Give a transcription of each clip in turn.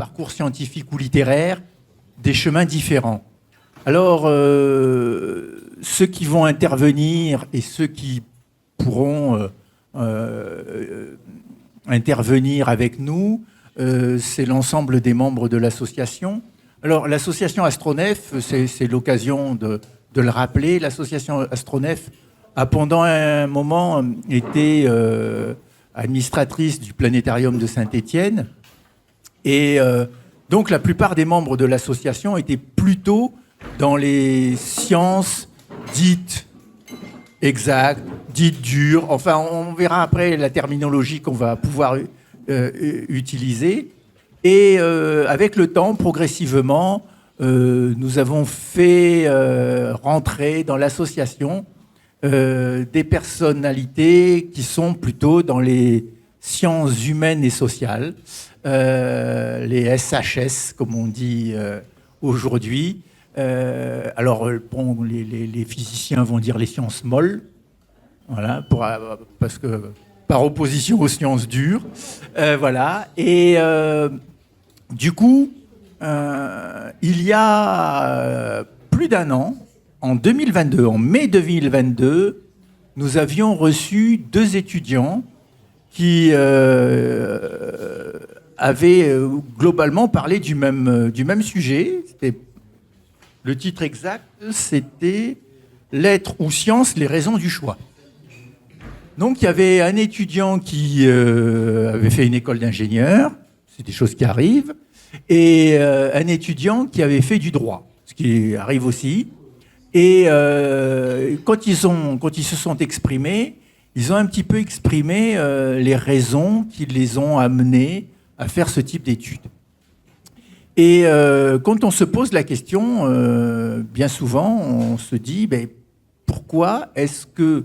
parcours scientifique ou littéraire, des chemins différents. Alors, ceux qui vont intervenir et ceux qui pourront intervenir avec nous, c'est l'ensemble des membres de l'association. Alors, l'association Astronef, c'est l'occasion de le rappeler, l'association Astronef a pendant un moment été administratrice du planétarium de Saint-Étienne. Et donc, la plupart des membres de l'association étaient plutôt dans les sciences dites exactes, dites dures. Enfin, on verra après la terminologie qu'on va pouvoir utiliser. Et avec le temps, progressivement, nous avons fait rentrer dans l'association des personnalités qui sont plutôt dans les sciences humaines et sociales, les SHS, comme on dit aujourd'hui. Alors, bon, les physiciens vont dire les sciences molles, voilà, parce que par opposition aux sciences dures, voilà. Et du coup, il y a plus d'un an, en 2022, en mai 2022, nous avions reçu 2 étudiants qui avaient globalement parlé du même sujet. Le titre exact, c'était « Lettres ou sciences, les raisons du choix ». Donc, il y avait un étudiant qui avait fait une école d'ingénieur, c'est des choses qui arrivent, et un étudiant qui avait fait du droit, ce qui arrive aussi. Et quand ils se sont exprimés, ils ont un petit peu exprimé les raisons qui les ont amenés à faire ce type d'études. Et quand on se pose la question, bien souvent, on se dit pourquoi est-ce que,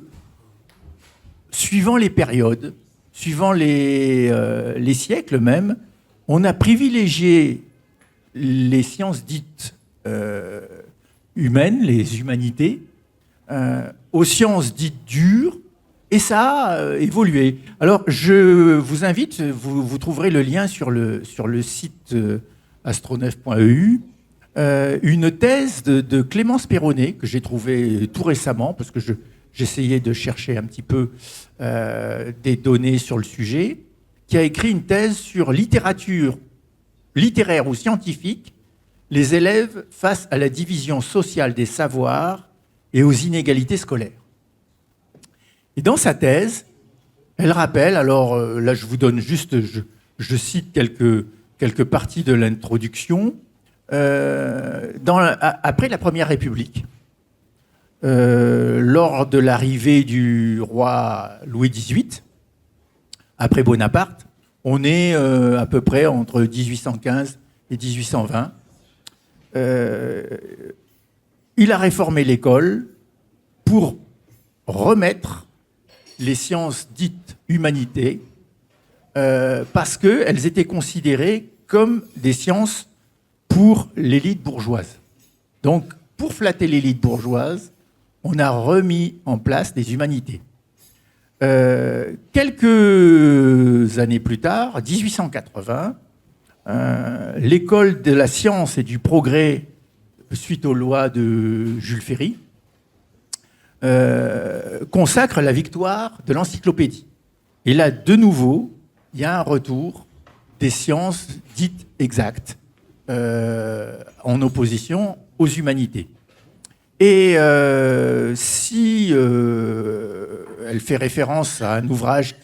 suivant les périodes, suivant les siècles même, on a privilégié les sciences dites humaines, les humanités, aux sciences dites dures, et ça a évolué. Alors, je vous invite, vous trouverez le lien sur le site astronef.eu, une thèse de Clémence Perronnet, que j'ai trouvée tout récemment, parce que j'essayais de chercher un petit peu des données sur le sujet, qui a écrit une thèse sur littérature littéraire ou scientifique, les élèves face à la division sociale des savoirs et aux inégalités scolaires. Et dans sa thèse, elle rappelle, alors là je vous donne juste, je cite quelques parties de l'introduction, après la Première République, lors de l'arrivée du roi Louis XVIII, après Bonaparte, on est à peu près entre 1815 et 1820. Il a réformé l'école pour remettre les sciences dites humanités parce qu'elles étaient considérées comme des sciences pour l'élite bourgeoise. Donc, pour flatter l'élite bourgeoise, on a remis en place des humanités. Quelques années plus tard, 1880, l'école de la science et du progrès, suite aux lois de Jules Ferry, consacre la victoire de l'encyclopédie. Et là, de nouveau, il y a un retour des sciences dites exactes en opposition aux humanités. Et si elle fait référence à un ouvrage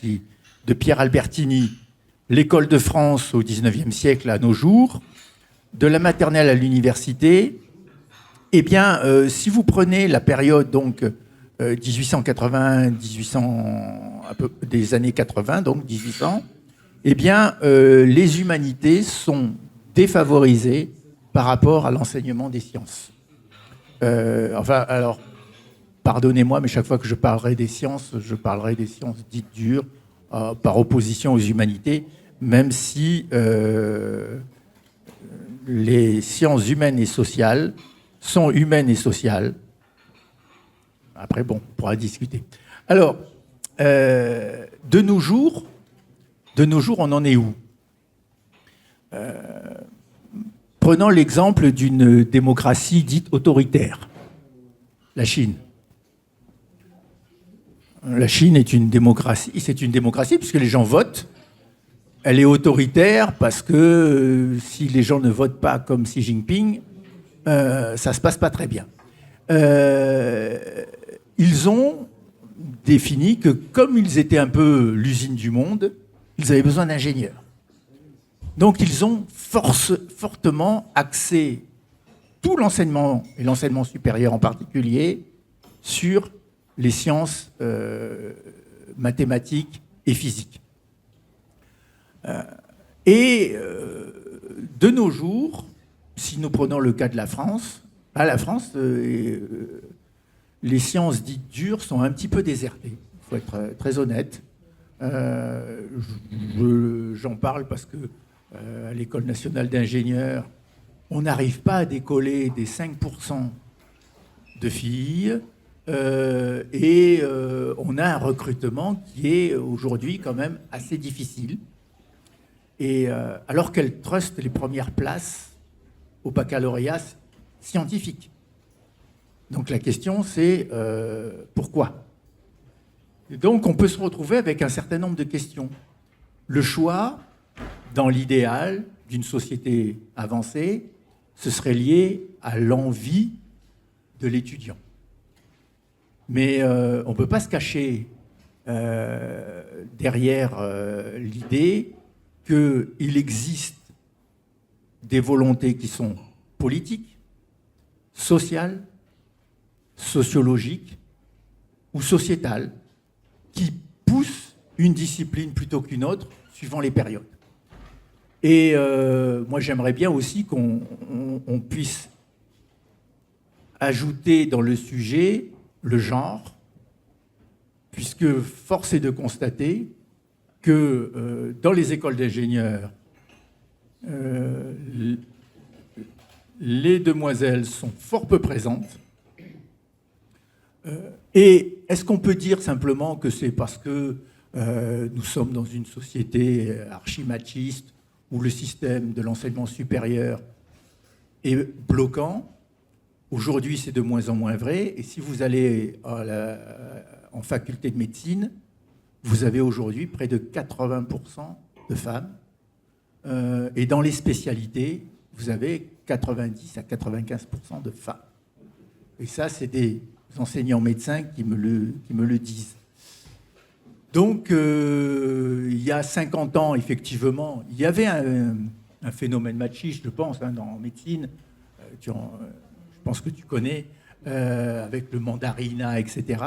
de Pierre Albertini, L'école de France au XIXe siècle à nos jours, de la maternelle à l'université, eh bien, si vous prenez la période donc 1880, des années 80, donc 1800, eh bien, les humanités sont défavorisées par rapport à l'enseignement des sciences. Enfin, alors, pardonnez-moi, mais chaque fois que je parlerai des sciences, je parlerai des sciences dites dures, par opposition aux humanités, même si les sciences humaines et sociales sont humaines et sociales. Après, bon, on pourra discuter. Alors, de nos jours, on en est où ? Prenons l'exemple d'une démocratie dite autoritaire, la Chine. La Chine est une démocratie, c'est une démocratie puisque les gens votent. Elle est autoritaire parce que si les gens ne votent pas comme Xi Jinping, ça ne se passe pas très bien. Ils ont défini que comme ils étaient un peu l'usine du monde, ils avaient besoin d'ingénieurs. Donc ils ont fortement axé tout l'enseignement, et l'enseignement supérieur en particulier, sur les sciences mathématiques et physiques. De nos jours, si nous prenons le cas de la France, la France, les sciences dites dures sont un petit peu désertées. Il faut être très honnête. J'en parle parce que à l'École nationale d'ingénieurs, on n'arrive pas à décoller des 5% de filles et on a un recrutement qui est aujourd'hui quand même assez difficile. Et alors qu'elles trustent les premières places au baccalauréat scientifique. Donc la question c'est pourquoi ? Et donc on peut se retrouver avec un certain nombre de questions. Le choix, dans l'idéal d'une société avancée, ce serait lié à l'envie de l'étudiant. Mais on ne peut pas se cacher derrière l'idée qu'il existe des volontés qui sont politiques, sociales, sociologiques ou sociétales, qui poussent une discipline plutôt qu'une autre, suivant les périodes. Et moi, j'aimerais bien aussi qu'on puisse ajouter dans le sujet le genre, puisque force est de constater que dans les écoles d'ingénieurs, les demoiselles sont fort peu présentes. Et est-ce qu'on peut dire simplement que c'est parce que nous sommes dans une société archi-machiste où le système de l'enseignement supérieur est bloquant? Aujourd'hui, c'est de moins en moins vrai. Et si vous allez en faculté de médecine, vous avez aujourd'hui près de 80% de femmes. Et dans les spécialités, vous avez 90 à 95% de femmes. Et ça, c'est des enseignants médecins qui me le disent. Donc, il y a 50 ans, effectivement, il y avait un phénomène machiste, je pense, en médecine. Je pense que tu connais, avec le mandarinat, etc.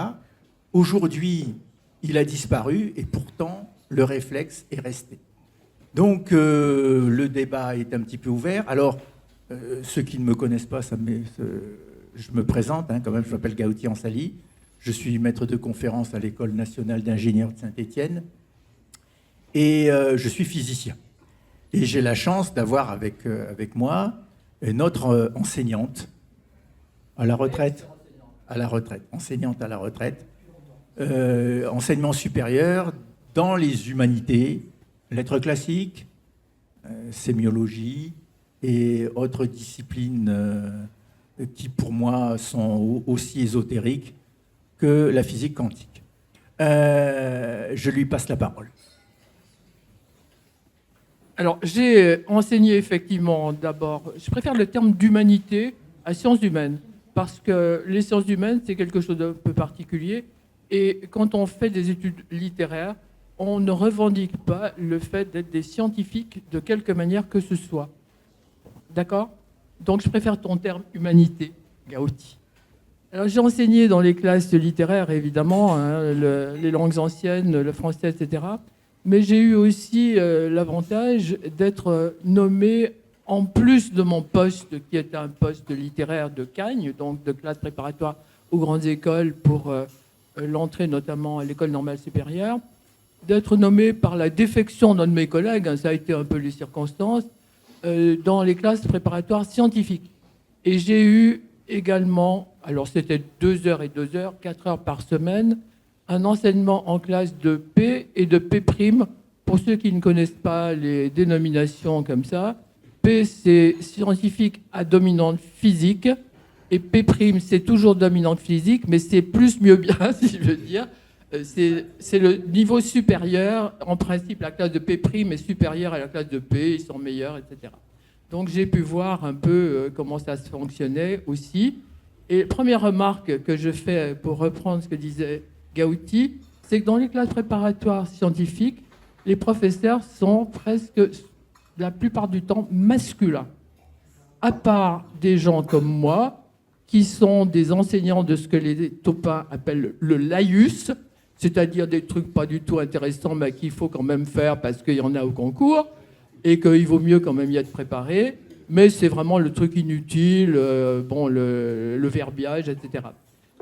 Aujourd'hui, il a disparu et pourtant, le réflexe est resté. Donc, le débat est un petit peu ouvert. Alors, ceux qui ne me connaissent pas, je me présente, quand même, je m'appelle Gauthier Ansali. Je suis maître de conférence à l'École nationale d'ingénieurs de Saint-Étienne. Et je suis physicien. Et j'ai la chance d'avoir avec moi notre enseignante à la retraite. Enseignante à la retraite. Enseignement supérieur dans les humanités, lettres classiques, sémiologie et autres disciplines qui, pour moi, sont aussi ésotériques que la physique quantique. Je lui passe la parole. Alors, j'ai enseigné effectivement d'abord, je préfère le terme d'humanité à sciences humaines, parce que les sciences humaines, c'est quelque chose d'un peu particulier, et quand on fait des études littéraires, on ne revendique pas le fait d'être des scientifiques de quelque manière que ce soit. D'accord ? Donc, je préfère ton terme humanité, Gauthier. Alors, j'ai enseigné dans les classes littéraires, évidemment, les langues anciennes, le français, etc. Mais j'ai eu aussi l'avantage d'être nommé, en plus de mon poste, qui était un poste littéraire de Cagnes, donc de classe préparatoire aux grandes écoles pour l'entrée notamment à l'école normale supérieure, d'être nommé par la défection d'un de mes collègues, ça a été un peu les circonstances, dans les classes préparatoires scientifiques. Et j'ai eu également, alors c'était 2 heures et 2 heures, 4 heures par semaine, un enseignement en classe de P et de P'. Pour ceux qui ne connaissent pas les dénominations comme ça, P, P, c'est scientifique à dominante physique. Et P', c'est toujours dominante physique, mais c'est plus mieux bien, si je veux dire. C'est le niveau supérieur. En principe, la classe de P' est supérieure à la classe de P, ils sont meilleurs, etc. Donc j'ai pu voir un peu comment ça se fonctionnait aussi. Et première remarque que je fais pour reprendre ce que disait Gauti, c'est que dans les classes préparatoires scientifiques, les professeurs sont presque, la plupart du temps, masculins. À part des gens comme moi, qui sont des enseignants de ce que les taupins appellent le laïus, c'est-à-dire des trucs pas du tout intéressants, mais qu'il faut quand même faire parce qu'il y en a au concours, et qu'il vaut mieux quand même y être préparé, mais c'est vraiment le truc inutile, le verbiage, etc.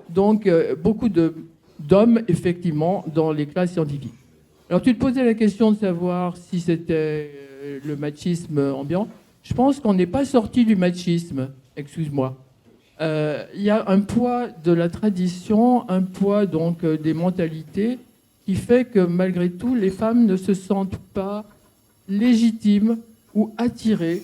Donc, beaucoup d'hommes, effectivement, dans les classes scientifiques. Alors, tu te posais la question de savoir si c'était le machisme ambiant. Je pense qu'on n'est pas sorti du machisme, excuse-moi. Il y a un poids de la tradition, un poids donc des mentalités qui fait que malgré tout, les femmes ne se sentent pas légitimes ou attirées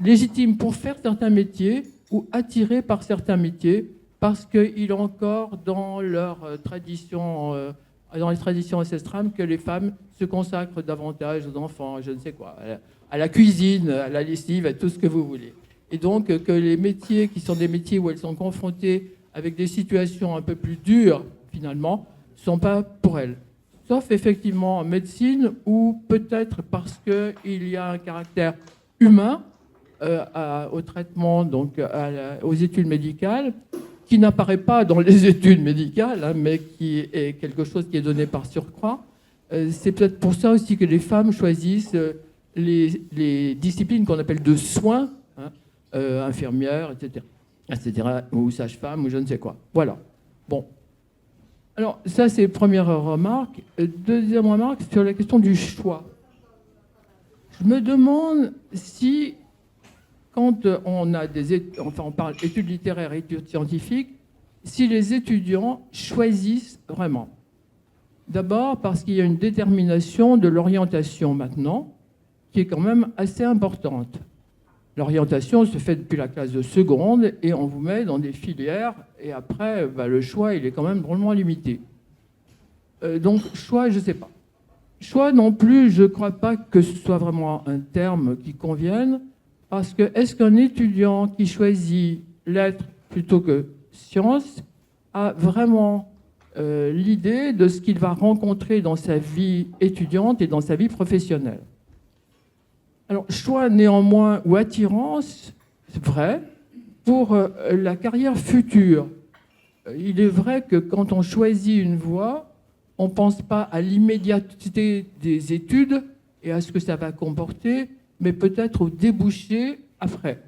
légitimes pour faire certains métiers ou attirées par certains métiers parce qu'il est encore dans leur tradition, dans les traditions ancestrales que les femmes se consacrent davantage aux enfants, je ne sais quoi, à la cuisine, à la lessive, à tout ce que vous voulez. Et donc que les métiers qui sont des métiers où elles sont confrontées avec des situations un peu plus dures, finalement, ne sont pas pour elles. Sauf effectivement en médecine, où peut-être parce qu'il y a un caractère humain au traitement, donc aux études médicales, qui n'apparaît pas dans les études médicales, hein, mais qui est quelque chose qui est donné par surcroît. C'est peut-être pour ça aussi que les femmes choisissent les disciplines qu'on appelle de soins, hein, infirmières, etc., ou sage-femme, ou je ne sais quoi. Voilà. Bon. Alors, ça, c'est première remarque. Deuxième remarque, sur la question du choix. Je me demande si, quand on a on parle études littéraires et études scientifiques, si les étudiants choisissent vraiment. D'abord parce qu'il y a une détermination de l'orientation maintenant, qui est quand même assez importante. L'orientation se fait depuis la classe de seconde et on vous met dans des filières et après, le choix, il est quand même drôlement limité. Donc, choix, je ne sais pas. Choix non plus, je ne crois pas que ce soit vraiment un terme qui convienne, parce que est-ce qu'un étudiant qui choisit lettres plutôt que sciences a vraiment l'idée de ce qu'il va rencontrer dans sa vie étudiante et dans sa vie professionnelle? Alors, choix néanmoins ou attirance, c'est vrai, pour la carrière future. Il est vrai que quand on choisit une voie, on ne pense pas à l'immédiateté des études et à ce que ça va comporter, mais peut-être au débouché après.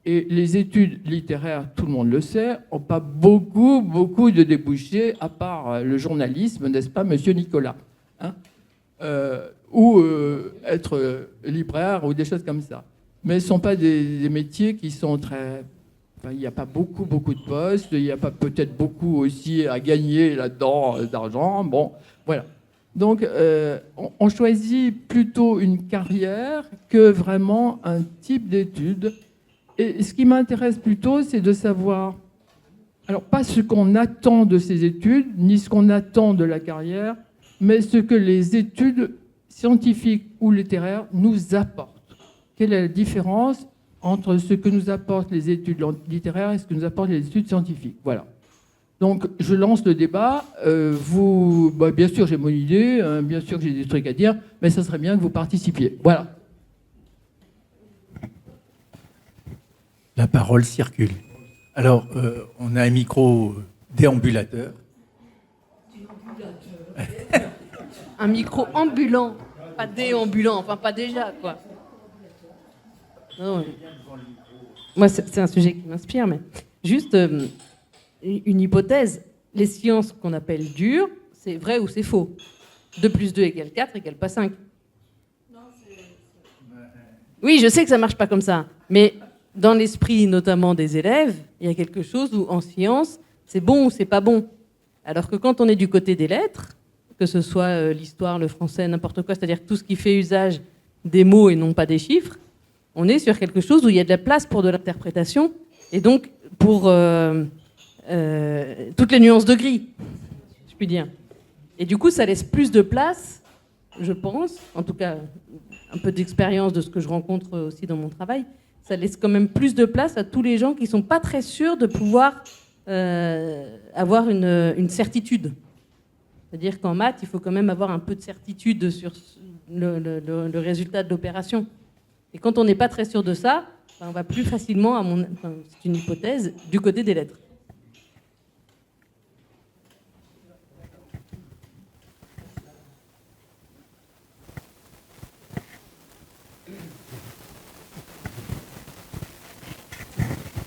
Et les études littéraires, tout le monde le sait, n'ont pas beaucoup de débouchés, à part le journalisme, n'est-ce pas, monsieur Nicolas, hein, ou être libraire ou des choses comme ça. Mais ce ne sont pas des métiers qui sont très... Enfin, il n'y a pas beaucoup de postes, il n'y a pas peut-être beaucoup aussi à gagner là-dedans d'argent. Bon, voilà. Donc, on choisit plutôt une carrière que vraiment un type d'études. Et ce qui m'intéresse plutôt, c'est de savoir, alors pas ce qu'on attend de ces études, ni ce qu'on attend de la carrière, mais ce que les études scientifiques ou littéraires nous apportent. Quelle est la différence entre ce que nous apportent les études littéraires et ce que nous apportent les études scientifiques? Voilà. Donc, je lance le débat. Bien sûr, j'ai mon idée, bien sûr que j'ai des trucs à dire, mais ça serait bien que vous participiez. Voilà. La parole circule. Alors, on a un micro déambulateur. Un micro ambulant, pas déambulant, enfin pas déjà, quoi. Non, moi, c'est un sujet qui m'inspire, mais juste une hypothèse. Les sciences qu'on appelle dures, c'est vrai ou c'est faux? 2 plus 2 égale 4 égale pas 5. Oui, je sais que ça marche pas comme ça, mais dans l'esprit notamment des élèves, il y a quelque chose où en sciences, c'est bon ou c'est pas bon. Alors que quand on est du côté des lettres, que ce soit l'histoire, le français, n'importe quoi, c'est-à-dire tout ce qui fait usage des mots et non pas des chiffres, On est sur quelque chose où il y a de la place pour de l'interprétation, et donc pour toutes les nuances de gris, je puis dire. Et du coup, ça laisse plus de place, je pense, en tout cas un peu d'expérience de ce que je rencontre aussi dans mon travail, ça laisse quand même plus de place à tous les gens qui ne sont pas très sûrs de pouvoir avoir une certitude. C'est-à-dire qu'en maths, il faut quand même avoir un peu de certitude sur le résultat de l'opération. Et quand on n'est pas très sûr de ça, on va plus facilement, c'est une hypothèse, du côté des lettres.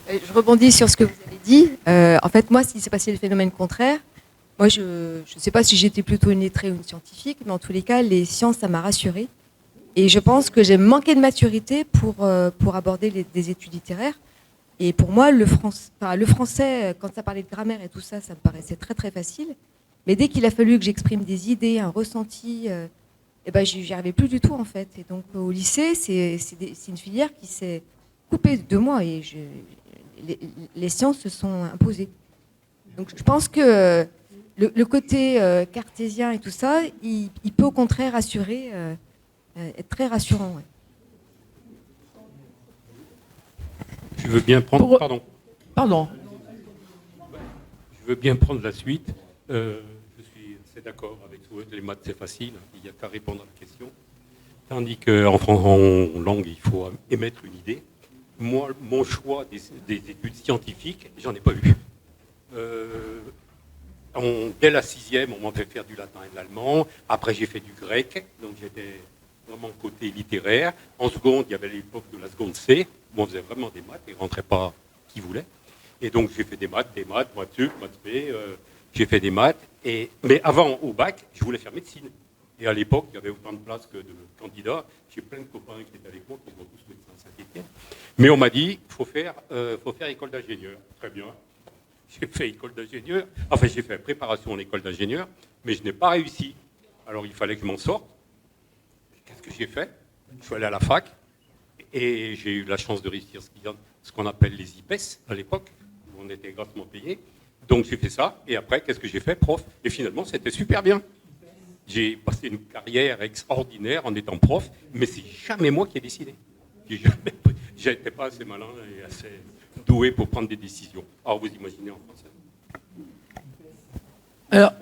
Je rebondis sur ce que vous avez dit. En fait, moi, s'il s'est passé le phénomène contraire, moi, je ne sais pas si j'étais plutôt une lettrée ou une scientifique, mais en tous les cas, les sciences, ça m'a rassurée. Et je pense que j'ai manqué de maturité pour aborder des études littéraires. Et pour moi, le français, quand ça parlait de grammaire et tout ça, ça me paraissait très, très facile. Mais dès qu'il a fallu que j'exprime des idées, un ressenti, j'y arrivais plus du tout, en fait. Et donc, au lycée, c'est une filière qui s'est coupée de moi. Et les sciences se sont imposées. Donc, je pense que le côté cartésien et tout ça, il peut au contraire assurer, être très rassurant. Ouais. Je veux bien prendre. Pardon. Je veux bien prendre la suite. Je suis assez d'accord avec vous. Les maths, c'est facile. Il n'y a qu'à répondre à la question. Tandis qu'en langue, il faut émettre une idée. Moi, mon choix des études scientifiques, j'en ai pas eu. Dès la 6e, on m'a fait faire du latin et de l'allemand. Après, j'ai fait du grec. Donc, j'étais vraiment côté littéraire. En seconde, il y avait l'époque de la seconde C, où on faisait vraiment des maths et ne rentrait pas qui voulait. Et donc, j'ai fait des maths, maths sup, maths B. J'ai fait des maths. Mais avant, au bac, je voulais faire médecine. Et à l'époque, il y avait autant de places que de candidats. J'ai plein de copains qui étaient avec moi, qui sont tous médecins à Saint-Étienne. Mais on m'a dit, il faut faire école d'ingénieur. Très bien. J'ai fait école d'ingénieur. Enfin, j'ai fait préparation en école d'ingénieur, mais je n'ai pas réussi. Alors, il fallait que je m'en sorte. Qu'est-ce que j'ai fait? Je suis allé à la fac et j'ai eu la chance de réussir ce qu'on appelle les IPES à l'époque, où on était grassement payé. Donc, j'ai fait ça. Et après, qu'est-ce que j'ai fait? Prof. Et finalement, c'était super bien. J'ai passé une carrière extraordinaire en étant prof, mais c'est jamais moi qui ai décidé. Je n'étais pas assez malin et assez doué pour prendre des décisions. Alors vous imaginez en français. Alors,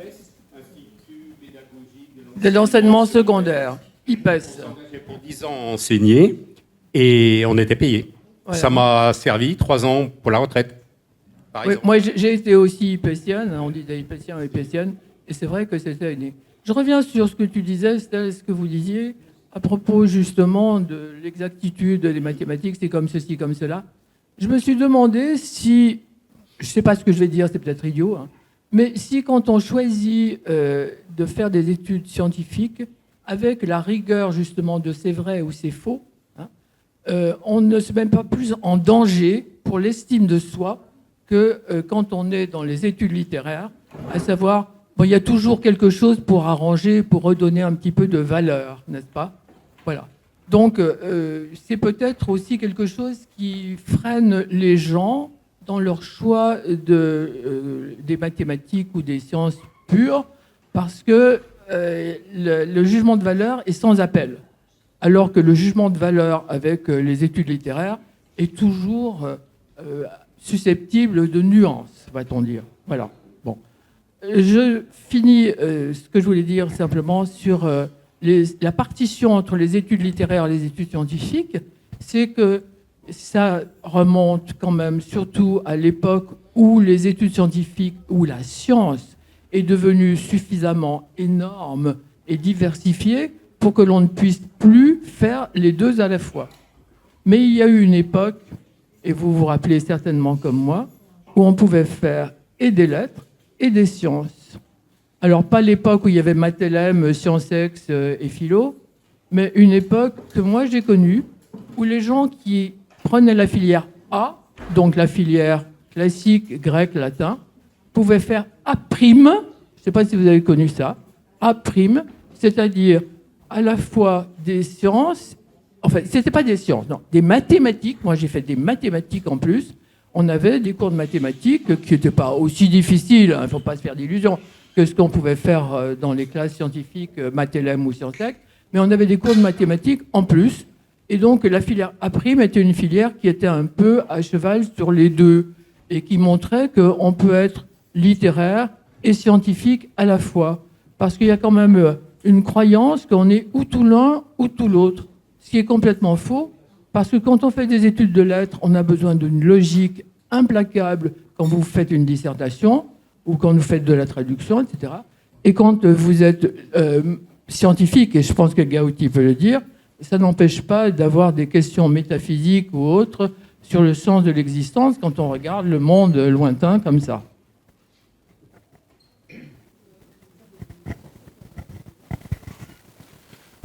de l'enseignement secondaire, IPES. J'ai pour 10 ans enseigné et on était payé. Voilà. Ça m'a servi 3 ans pour la retraite. Oui, moi, j'ai été aussi IPESienne, on disait IPESien ou IPESienne, et c'est vrai que c'était aidé. Je reviens sur ce que tu disais, Stella, ce que vous disiez, à propos justement de l'exactitude des mathématiques, c'est comme ceci, comme cela. Je me suis demandé si, je ne sais pas ce que je vais dire, c'est peut-être idiot, hein, mais si quand on choisit de faire des études scientifiques, avec la rigueur justement de c'est vrai ou c'est faux, hein, on ne se met pas plus en danger pour l'estime de soi que quand on est dans les études littéraires, à savoir, bon, il y a toujours quelque chose pour arranger, pour redonner un petit peu de valeur, n'est-ce pas? Voilà. Donc, c'est peut-être aussi quelque chose qui freine les gens dans leur choix des mathématiques ou des sciences pures, parce que le jugement de valeur est sans appel, alors que le jugement de valeur avec les études littéraires est toujours susceptible de nuances, va-t-on dire. Voilà. Bon. Je finis ce que je voulais dire simplement sur la partition entre les études littéraires et les études scientifiques, c'est que ça remonte quand même surtout à l'époque où les études scientifiques, où la science est devenue suffisamment énorme et diversifiée pour que l'on ne puisse plus faire les deux à la fois. Mais il y a eu une époque, et vous vous rappelez certainement comme moi, où on pouvait faire et des lettres et des sciences. Alors, pas l'époque où il y avait Mathelem, Sciencex et Philo, mais une époque que moi j'ai connue, où les gens qui prenaient la filière A, donc la filière classique, grec, latin, pouvaient faire A', je ne sais pas si vous avez connu ça, A', c'est-à-dire à la fois des sciences Enfin, c'était pas des sciences, non, des mathématiques. Moi, j'ai fait des mathématiques en plus. On avait des cours de mathématiques qui n'étaient pas aussi difficiles, il ne faut pas se faire d'illusions, que ce qu'on pouvait faire dans les classes scientifiques, Math-LM ou Sciences-Tech. Mais on avait des cours de mathématiques en plus. Et donc, la filière A' était une filière qui était un peu à cheval sur les deux et qui montrait qu'on peut être littéraire et scientifique à la fois. Parce qu'il y a quand même une croyance qu'on est ou tout l'un ou tout l'autre. Ce qui est complètement faux, parce que quand on fait des études de lettres, on a besoin d'une logique implacable quand vous faites une dissertation ou quand vous faites de la traduction, etc. Et quand vous êtes scientifique, et je pense que Gauti peut le dire, ça n'empêche pas d'avoir des questions métaphysiques ou autres sur le sens de l'existence quand on regarde le monde lointain comme ça.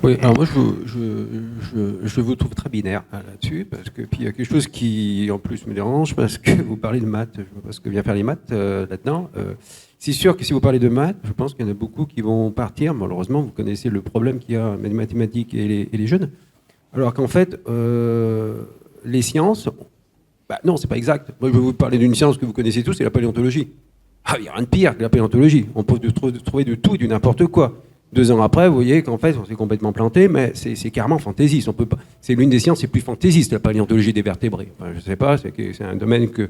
Oui, alors moi je vous trouve très binaire là-dessus, parce que puis il y a quelque chose qui en plus me dérange, parce que vous parlez de maths, je ne vois pas ce que vient faire les maths là-dedans. C'est sûr que si vous parlez de maths, je pense qu'il y en a beaucoup qui vont partir. Malheureusement, vous connaissez le problème qu'il y a avec les mathématiques et les jeunes. Alors qu'en fait, les sciences, non, c'est pas exact. Moi, je vais vous parler d'une science que vous connaissez tous, c'est la paléontologie. Ah, il n'y a rien de pire que la paléontologie. On peut trouver de tout et du n'importe quoi. 2 ans après, vous voyez qu'en fait, on s'est complètement planté, mais c'est carrément fantaisiste. On peut pas. C'est l'une des sciences les plus fantaisistes, la paléontologie des vertébrés. Enfin, je ne sais pas, c'est un domaine que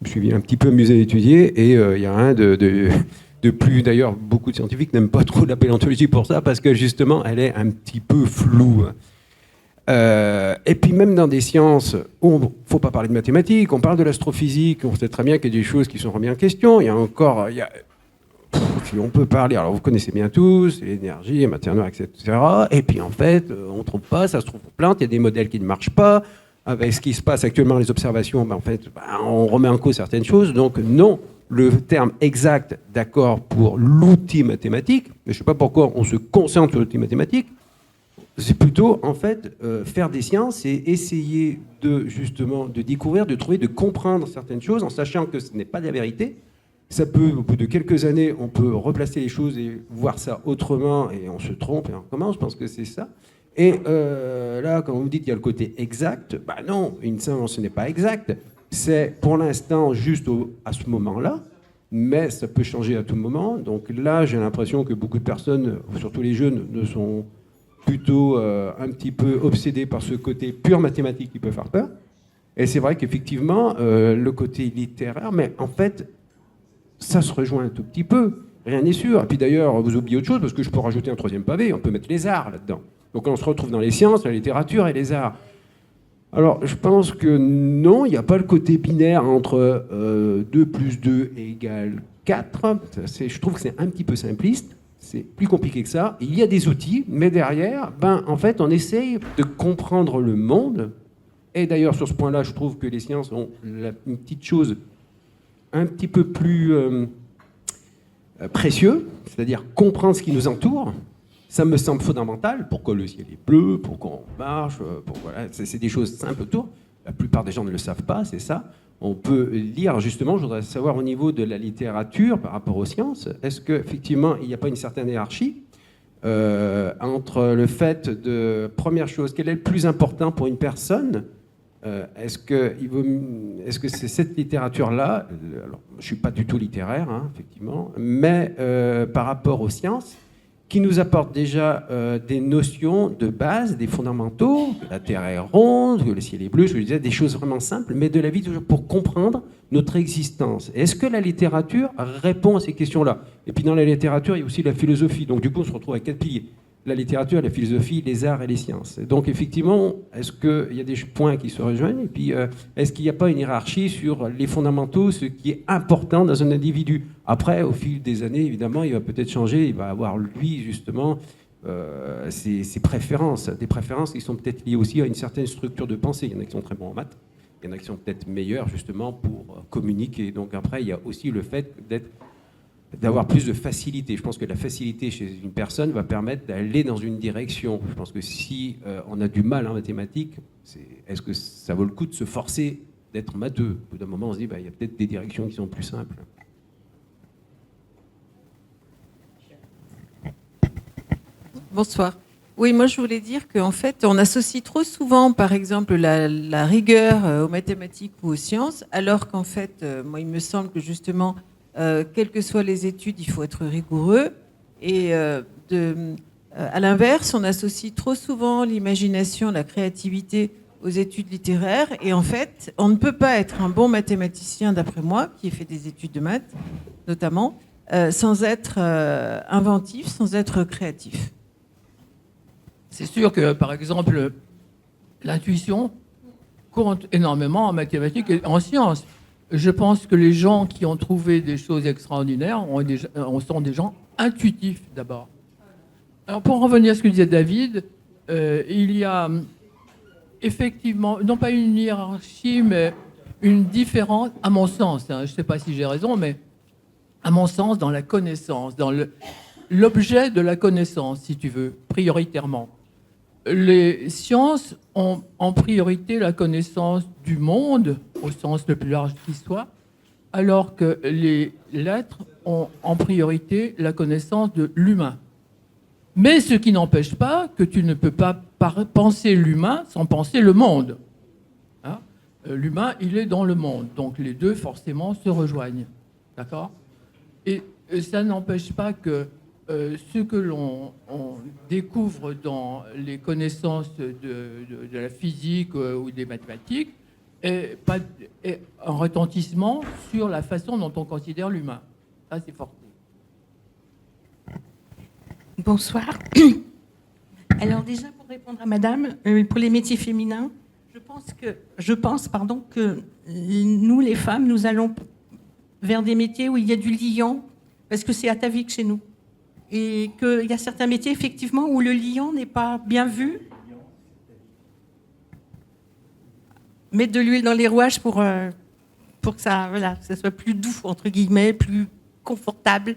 je suis un petit peu amusé à étudier, et il y a un de plus. D'ailleurs, beaucoup de scientifiques n'aiment pas trop la paléontologie pour ça, parce que justement, elle est un petit peu floue. Et puis même dans des sciences où il ne faut pas parler de mathématiques, on parle de l'astrophysique, on sait très bien qu'il y a des choses qui sont remises en question. Il y a encore... si on peut parler, alors vous connaissez bien tous, l'énergie, les matières noires, etc. Et puis en fait, on ne trouve pas, ça se trouve pour plainte, il y a des modèles qui ne marchent pas. Avec ce qui se passe actuellement, les observations, on remet en cause certaines choses. Donc non, le terme exact, d'accord, pour l'outil mathématique, mais je ne sais pas pourquoi on se concentre sur l'outil mathématique, c'est plutôt en fait faire des sciences et essayer justement de découvrir, de trouver, de comprendre certaines choses en sachant que ce n'est pas de la vérité. Ça peut, au bout de quelques années, on peut replacer les choses et voir ça autrement, et on se trompe et on recommence, je pense que c'est ça. Et là, quand vous dites qu'il y a le côté exact, non, une science, ce n'est pas exact. C'est pour l'instant juste à ce moment-là, mais ça peut changer à tout moment. Donc là, j'ai l'impression que beaucoup de personnes, surtout les jeunes, ne sont plutôt un petit peu obsédés par ce côté pur mathématique qui peut faire peur. Et c'est vrai qu'effectivement, le côté littéraire, mais en fait, ça se rejoint un tout petit peu, rien n'est sûr. Et puis d'ailleurs, vous oubliez autre chose, parce que je peux rajouter un 3e pavé, on peut mettre les arts là-dedans. Donc on se retrouve dans les sciences, la littérature et les arts. Alors je pense que non, il n'y a pas le côté binaire entre 2 plus 2 égale 4. Je trouve que c'est un petit peu simpliste, c'est plus compliqué que ça. Il y a des outils, mais derrière, en fait, on essaye de comprendre le monde. Et d'ailleurs, sur ce point-là, je trouve que les sciences ont une petite chose un petit peu plus précieux, c'est-à-dire comprendre ce qui nous entoure. Ça me semble fondamental. Pourquoi le ciel est bleu, pourquoi on marche, voilà, c'est des choses simples autour. La plupart des gens ne le savent pas, c'est ça. On peut lire, justement, je voudrais savoir au niveau de la littérature par rapport aux sciences, est-ce qu'effectivement, il n'y a pas une certaine hiérarchie entre le fait de, première chose, quel est le plus important pour une personne? Est-ce que c'est cette littérature-là, alors je ne suis pas du tout littéraire, effectivement, mais par rapport aux sciences, qui nous apporte déjà des notions de base, des fondamentaux, que la Terre est ronde, que le ciel est bleu, je vous disais, des choses vraiment simples, mais de la vie toujours pour comprendre notre existence. Est-ce que la littérature répond à ces questions-là? Et puis dans la littérature, il y a aussi la philosophie, donc du coup on se retrouve avec 4 piliers. La littérature, la philosophie, les arts et les sciences. Donc effectivement, est-ce qu'il y a des points qui se rejoignent? Et puis, est-ce qu'il n'y a pas une hiérarchie sur les fondamentaux, ce qui est important dans un individu? Après, au fil des années, évidemment, il va peut-être changer, il va avoir, lui, justement, ses préférences. Des préférences qui sont peut-être liées aussi à une certaine structure de pensée. Il y en a qui sont très bons en maths, il y en a qui sont peut-être meilleurs, justement, pour communiquer. Donc après, il y a aussi le fait d'avoir plus de facilité. Je pense que la facilité chez une personne va permettre d'aller dans une direction. Je pense que si on a du mal en mathématiques, est-ce que ça vaut le coup de se forcer d'être matheux? Au bout d'un moment, on se dit, il y a peut-être des directions qui sont plus simples. Bonsoir. Oui, moi je voulais dire qu'en fait, on associe trop souvent, par exemple, la rigueur aux mathématiques ou aux sciences, alors qu'en fait, moi il me semble que justement, quelles que soient les études, il faut être rigoureux. Et à l'inverse, on associe trop souvent l'imagination, la créativité aux études littéraires. Et en fait, on ne peut pas être un bon mathématicien, d'après moi, qui ai fait des études de maths, notamment, sans être inventif, sans être créatif. C'est sûr que, par exemple, l'intuition compte énormément en mathématiques et en sciences. Je pense que les gens qui ont trouvé des choses extraordinaires sont des gens intuitifs d'abord. Alors pour revenir à ce que disait David, il y a effectivement, non pas une hiérarchie, mais une différence, à mon sens, je ne sais pas si j'ai raison, mais à mon sens, dans la connaissance, dans l'objet de la connaissance, si tu veux, prioritairement. Les sciences ont en priorité la connaissance du monde, au sens le plus large qui soit, alors que les lettres ont en priorité la connaissance de l'humain. Mais ce qui n'empêche pas que tu ne peux pas penser l'humain sans penser le monde. Hein? L'humain, il est dans le monde, donc les deux forcément se rejoignent. D'accord ? Et ça n'empêche pas que ce que l'on découvre dans les connaissances de la physique ou des mathématiques est un retentissement sur la façon dont on considère l'humain. Ça, c'est fort. Bonsoir. Alors déjà, pour répondre à madame, pour les métiers féminins, je pense que nous, les femmes, nous allons vers des métiers où il y a du liant, parce que c'est atavique chez nous. Et qu'il y a certains métiers, effectivement, où le liant n'est pas bien vu. Mettre de l'huile dans les rouages pour que ça soit plus doux, entre guillemets, plus confortable.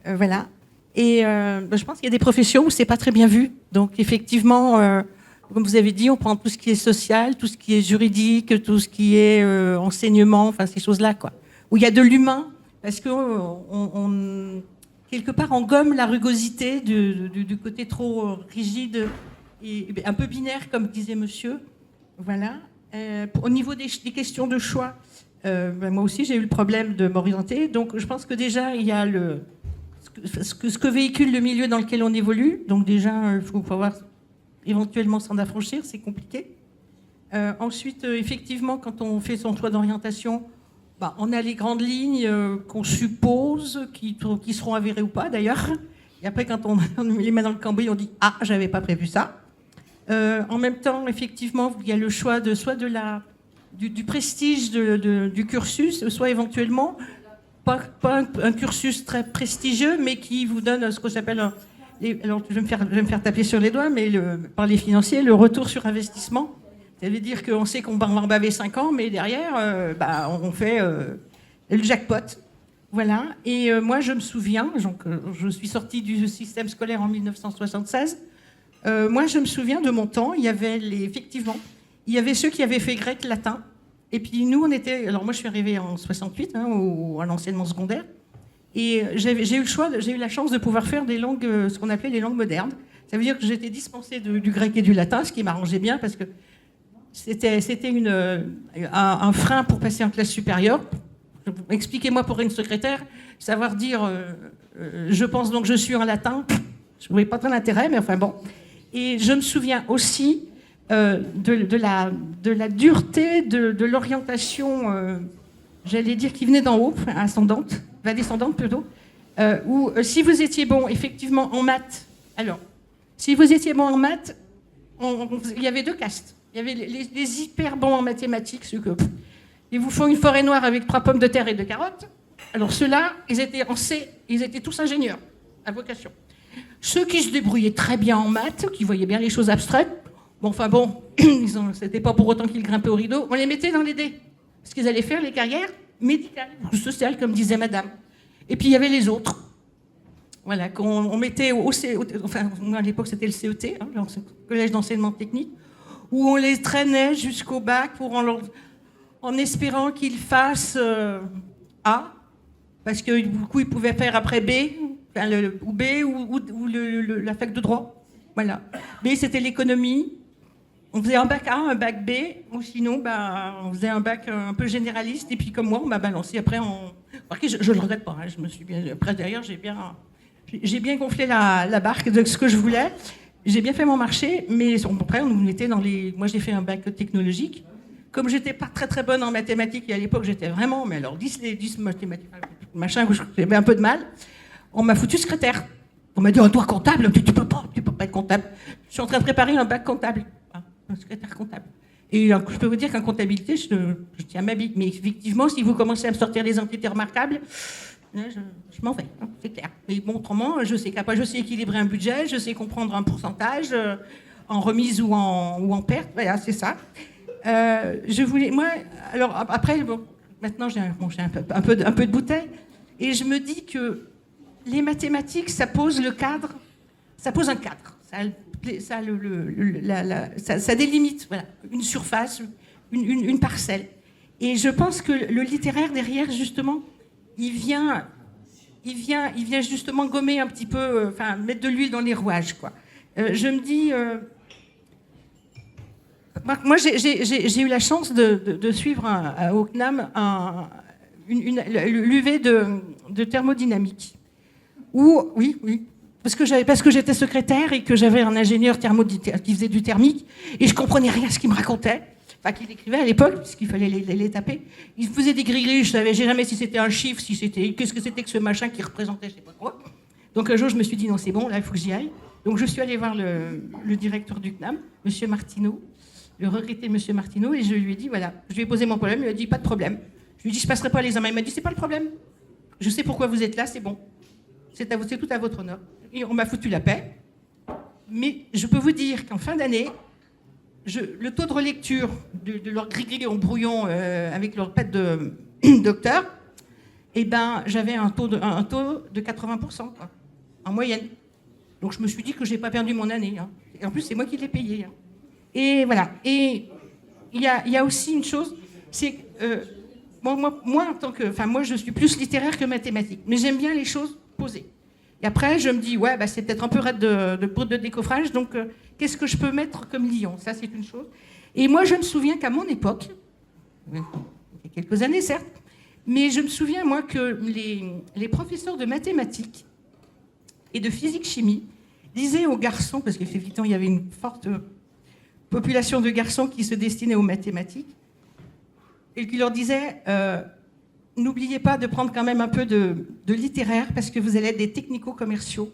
Voilà. Et je pense qu'il y a des professions où c'est pas très bien vu. Donc, effectivement, comme vous avez dit, on prend tout ce qui est social, tout ce qui est juridique, tout ce qui est enseignement, enfin, ces choses-là, quoi. Où il y a de l'humain, parce que quelque part, on gomme la rugosité du côté trop rigide et un peu binaire, comme disait monsieur. Voilà. Au niveau des questions de choix, moi aussi, j'ai eu le problème de m'orienter. Donc, je pense que déjà, il y a ce que véhicule le milieu dans lequel on évolue. Donc, déjà, il faut pouvoir éventuellement s'en affranchir, c'est compliqué. Ensuite, effectivement, quand on fait son choix d'orientation, on a les grandes lignes qu'on suppose, qui seront avérées ou pas d'ailleurs. Et après, quand on les met dans le cambouis, on dit « Ah, j'avais pas prévu ça ». En même temps, effectivement, il y a le choix soit du prestige du cursus, soit éventuellement, pas un cursus très prestigieux, mais qui vous donne ce que j'appelle, alors je vais me faire taper sur les doigts, mais par les financiers, le retour sur investissement. Ça veut dire qu'on sait qu'on va en baver 5 ans, mais derrière, on fait le jackpot. Voilà. Et moi, je me souviens, donc, je suis sortie du système scolaire en 1976. Moi, je me souviens de mon temps, il y avait effectivement, il y avait ceux qui avaient fait grec, latin. Et puis nous, on était... Alors moi, je suis arrivée en 68, à l'enseignement secondaire. Et j'ai eu la chance de pouvoir faire des langues, ce qu'on appelait les langues modernes. Ça veut dire que j'étais dispensée du grec et du latin, ce qui m'arrangeait bien parce que c'était un frein pour passer en classe supérieure. Expliquez-moi pour une secrétaire, savoir dire je pense donc je suis en latin, je ne voyais pas trop l'intérêt, mais enfin bon. Et je me souviens aussi de la dureté de l'orientation, j'allais dire qui venait d'en haut, descendante plutôt, où si vous étiez bon effectivement en maths, alors si vous étiez bon en maths, il y avait 2 castes. Il y avait les hyper bons en mathématiques, ceux que ils vous font une forêt noire avec 3 pommes de terre et 2 carottes. Alors ceux-là, ils étaient en C, ils étaient tous ingénieurs à vocation. Ceux qui se débrouillaient très bien en maths, qui voyaient bien les choses abstraites, c'était pas pour autant qu'ils grimpaient au rideau, on les mettait dans les D. Parce qu'ils allaient faire les carrières médicales ou sociales, comme disait madame. Et puis il y avait les autres. Voilà, qu'on mettait enfin, moi, à l'époque c'était le CET, le collège d'enseignement technique, où on les traînait jusqu'au bac en espérant qu'ils fassent A, parce que du coup ils pouvaient faire après B, ou B ou la fac de droit. Voilà. B, c'était l'économie. On faisait un bac A, un bac B, ou sinon, on faisait un bac un peu généraliste. Et puis, comme moi, on m'a balancé. Après, je ne le regrette pas. Hein, je me suis bien. Après, derrière, j'ai bien gonflé la barque de ce que je voulais. J'ai bien fait mon marché, mais après, on nous mettait dans les. Moi, j'ai fait un bac technologique. Comme j'étais pas très très bonne en mathématiques, et à l'époque, j'étais vraiment, mais alors 10 mathématiques, machin, j'avais un peu de mal, on m'a foutu secrétaire. On m'a dit, oh, toi, comptable, tu peux pas être comptable. Je suis en train de préparer un bac comptable. Un secrétaire comptable. Et je peux vous dire qu'en comptabilité, je tiens ma bille. Mais effectivement, si vous commencez à me sortir des entités remarquables, je m'en vais, hein, c'est clair. Mais bon, autrement, je sais équilibrer un budget, je sais comprendre un pourcentage en remise ou en perte. Voilà, c'est ça. Alors après, maintenant j'ai un peu de bouteille, et je me dis que les mathématiques, ça pose le cadre, ça pose un cadre. Ça délimite, voilà, une surface, une parcelle. Et je pense que le littéraire derrière, justement, il vient justement gommer un petit peu, mettre de l'huile dans les rouages, quoi. Je me dis, moi j'ai eu la chance de suivre au CNAM l'UV de thermodynamique. Oui. Parce que j'étais secrétaire et que j'avais un ingénieur qui faisait du thermique, et je comprenais rien à ce qu'il me racontait, qu'il écrivait à l'époque, puisqu'il fallait les taper. Il faisait des gris-gris, je savais jamais si c'était un chiffre, qu'est-ce que c'était que ce machin qui représentait, je sais pas quoi. Donc un jour, je me suis dit, non, c'est bon, là, il faut que j'y aille. Donc je suis allée voir le directeur du CNAM, M. Martineau, le regretté M. Martineau, et je lui ai dit, voilà, je lui ai posé mon problème, il m'a dit, pas de problème. Je lui ai dit, je passerai pas l'examen. Il m'a dit, c'est pas le problème. Je sais pourquoi vous êtes là, c'est bon. C'est tout à votre honneur. Et on m'a foutu la paix. Mais je peux vous dire qu'en fin d'année, le taux de relecture de leur gris-gris en brouillon avec leur pète de docteur, j'avais un taux de 80%, quoi, en moyenne. Donc je me suis dit que je n'ai pas perdu mon année. Hein. Et en plus, c'est moi qui l'ai payé. Hein. Et voilà. Et il y a aussi une chose, c'est que moi, je suis plus littéraire que mathématique. Mais j'aime bien les choses posées. Et après, je me dis, c'est peut-être un peu raide de décoffrage, donc qu'est-ce que je peux mettre comme lion? Ça, c'est une chose. Et moi, je me souviens qu'à mon époque, il y a quelques années, certes, mais je me souviens, moi, que les professeurs de mathématiques et de physique-chimie disaient aux garçons, parce qu'effectivement, il y avait une forte population de garçons qui se destinaient aux mathématiques, et qui leur disaient... n'oubliez pas de prendre quand même un peu de littéraire, parce que vous allez être des technico-commerciaux.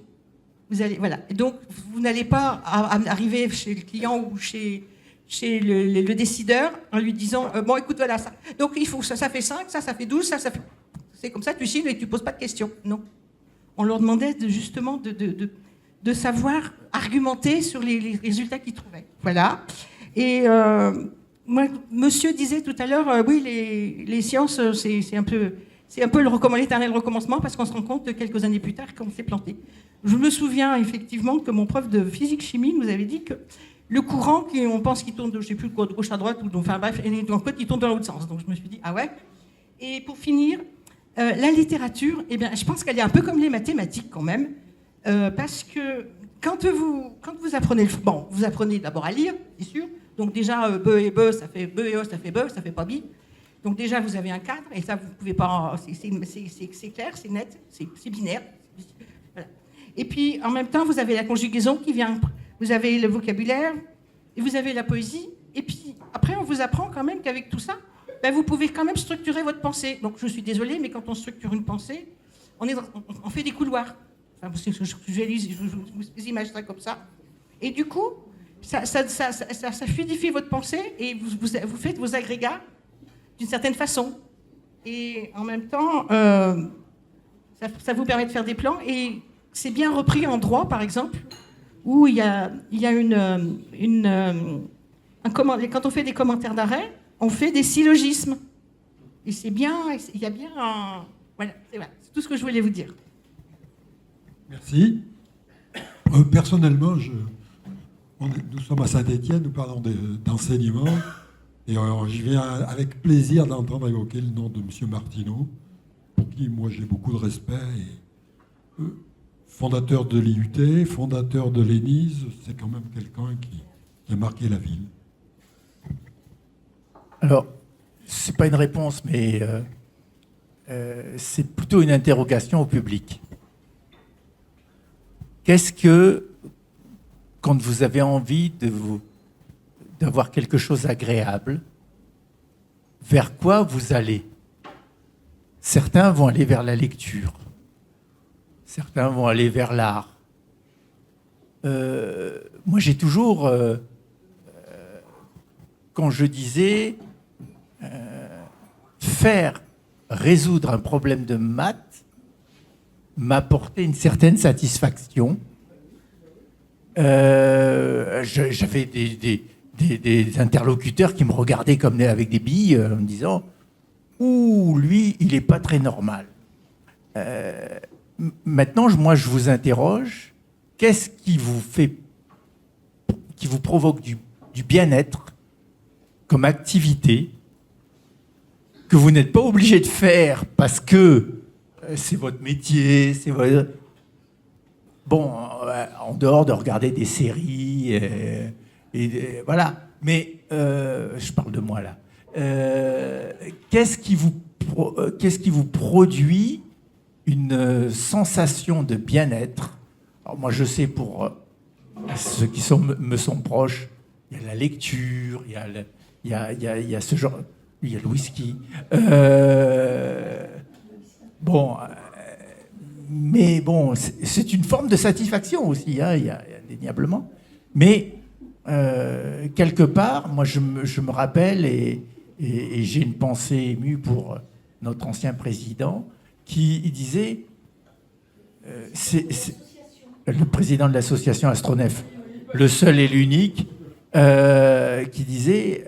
Voilà. Et donc, vous n'allez pas arriver chez le client ou chez le décideur en lui disant bon, écoute, voilà ça. Donc, il faut ça fait 5, ça fait 12, ça fait... C'est comme ça, tu signes et tu ne poses pas de questions. Non. On leur demandait justement de savoir argumenter sur les résultats qu'ils trouvaient. Voilà. Et... moi, monsieur disait tout à l'heure, oui, les sciences, c'est un peu l'éternel recommencement, parce qu'on se rend compte quelques années plus tard qu'on s'est planté. Je me souviens effectivement que mon prof de physique-chimie nous avait dit que le courant, on pense qu'il tourne de, je sais plus, de gauche à droite, et en fait, il tourne dans l'autre sens. Donc je me suis dit, ah ouais. Et pour finir, la littérature, je pense qu'elle est un peu comme les mathématiques quand même, parce que quand vous apprenez, vous apprenez d'abord à lire, c'est sûr. Donc déjà, be et be, ça fait be et o, ça fait be, ça fait pas bi. Donc déjà, vous avez un cadre, et ça, vous pouvez pas... C'est clair, c'est net, c'est binaire. Voilà. Et puis, en même temps, vous avez la conjugaison qui vient. Vous avez le vocabulaire, et vous avez la poésie. Et puis, après, on vous apprend quand même qu'avec tout ça, vous pouvez quand même structurer votre pensée. Donc, je suis désolée, mais quand on structure une pensée, on fait des couloirs. Enfin, je imagine ça comme ça. Et du coup... Ça fluidifie votre pensée, et vous faites vos agrégats d'une certaine façon. Et en même temps, ça vous permet de faire des plans. Et c'est bien repris en droit, par exemple, où il y a quand on fait des commentaires d'arrêt, on fait des syllogismes. Et c'est bien, il y a bien un... Voilà, c'est tout ce que je voulais vous dire. Merci. Personnellement, nous sommes à Saint-Étienne, nous parlons d'enseignement, et j'y vais avec plaisir d'entendre évoquer le nom de M. Martineau, pour qui moi j'ai beaucoup de respect. Et, fondateur de l'IUT, fondateur de l'ENISE, c'est quand même quelqu'un qui a marqué la ville. Alors, c'est pas une réponse, mais c'est plutôt une interrogation au public. Qu'est-ce que, quand vous avez envie d'avoir quelque chose d'agréable, vers quoi vous allez? Certains vont aller vers la lecture. Certains vont aller vers l'art. Moi, j'ai toujours, quand je disais faire résoudre un problème de maths m'apportait une certaine satisfaction. J'avais des interlocuteurs qui me regardaient comme avec des billes en me disant « Ouh, lui, il n'est pas très normal ». Maintenant, moi, je vous interroge, qu'est-ce qui vous provoque du bien-être comme activité que vous n'êtes pas obligé de faire parce que c'est votre métier, c'est votre... Bon, en dehors de regarder des séries, voilà. Mais je parle de moi là. Qu'est-ce qui vous produit une sensation de bien-être? Alors moi, je sais pour ceux qui me sont proches, il y a la lecture, il y a ce genre, il y a le whisky. Mais bon, c'est une forme de satisfaction aussi, hein, il y a indéniablement. Mais quelque part, moi, je me rappelle et j'ai une pensée émue pour notre ancien président qui disait, le président de l'association Astronef, le seul et l'unique, qui disait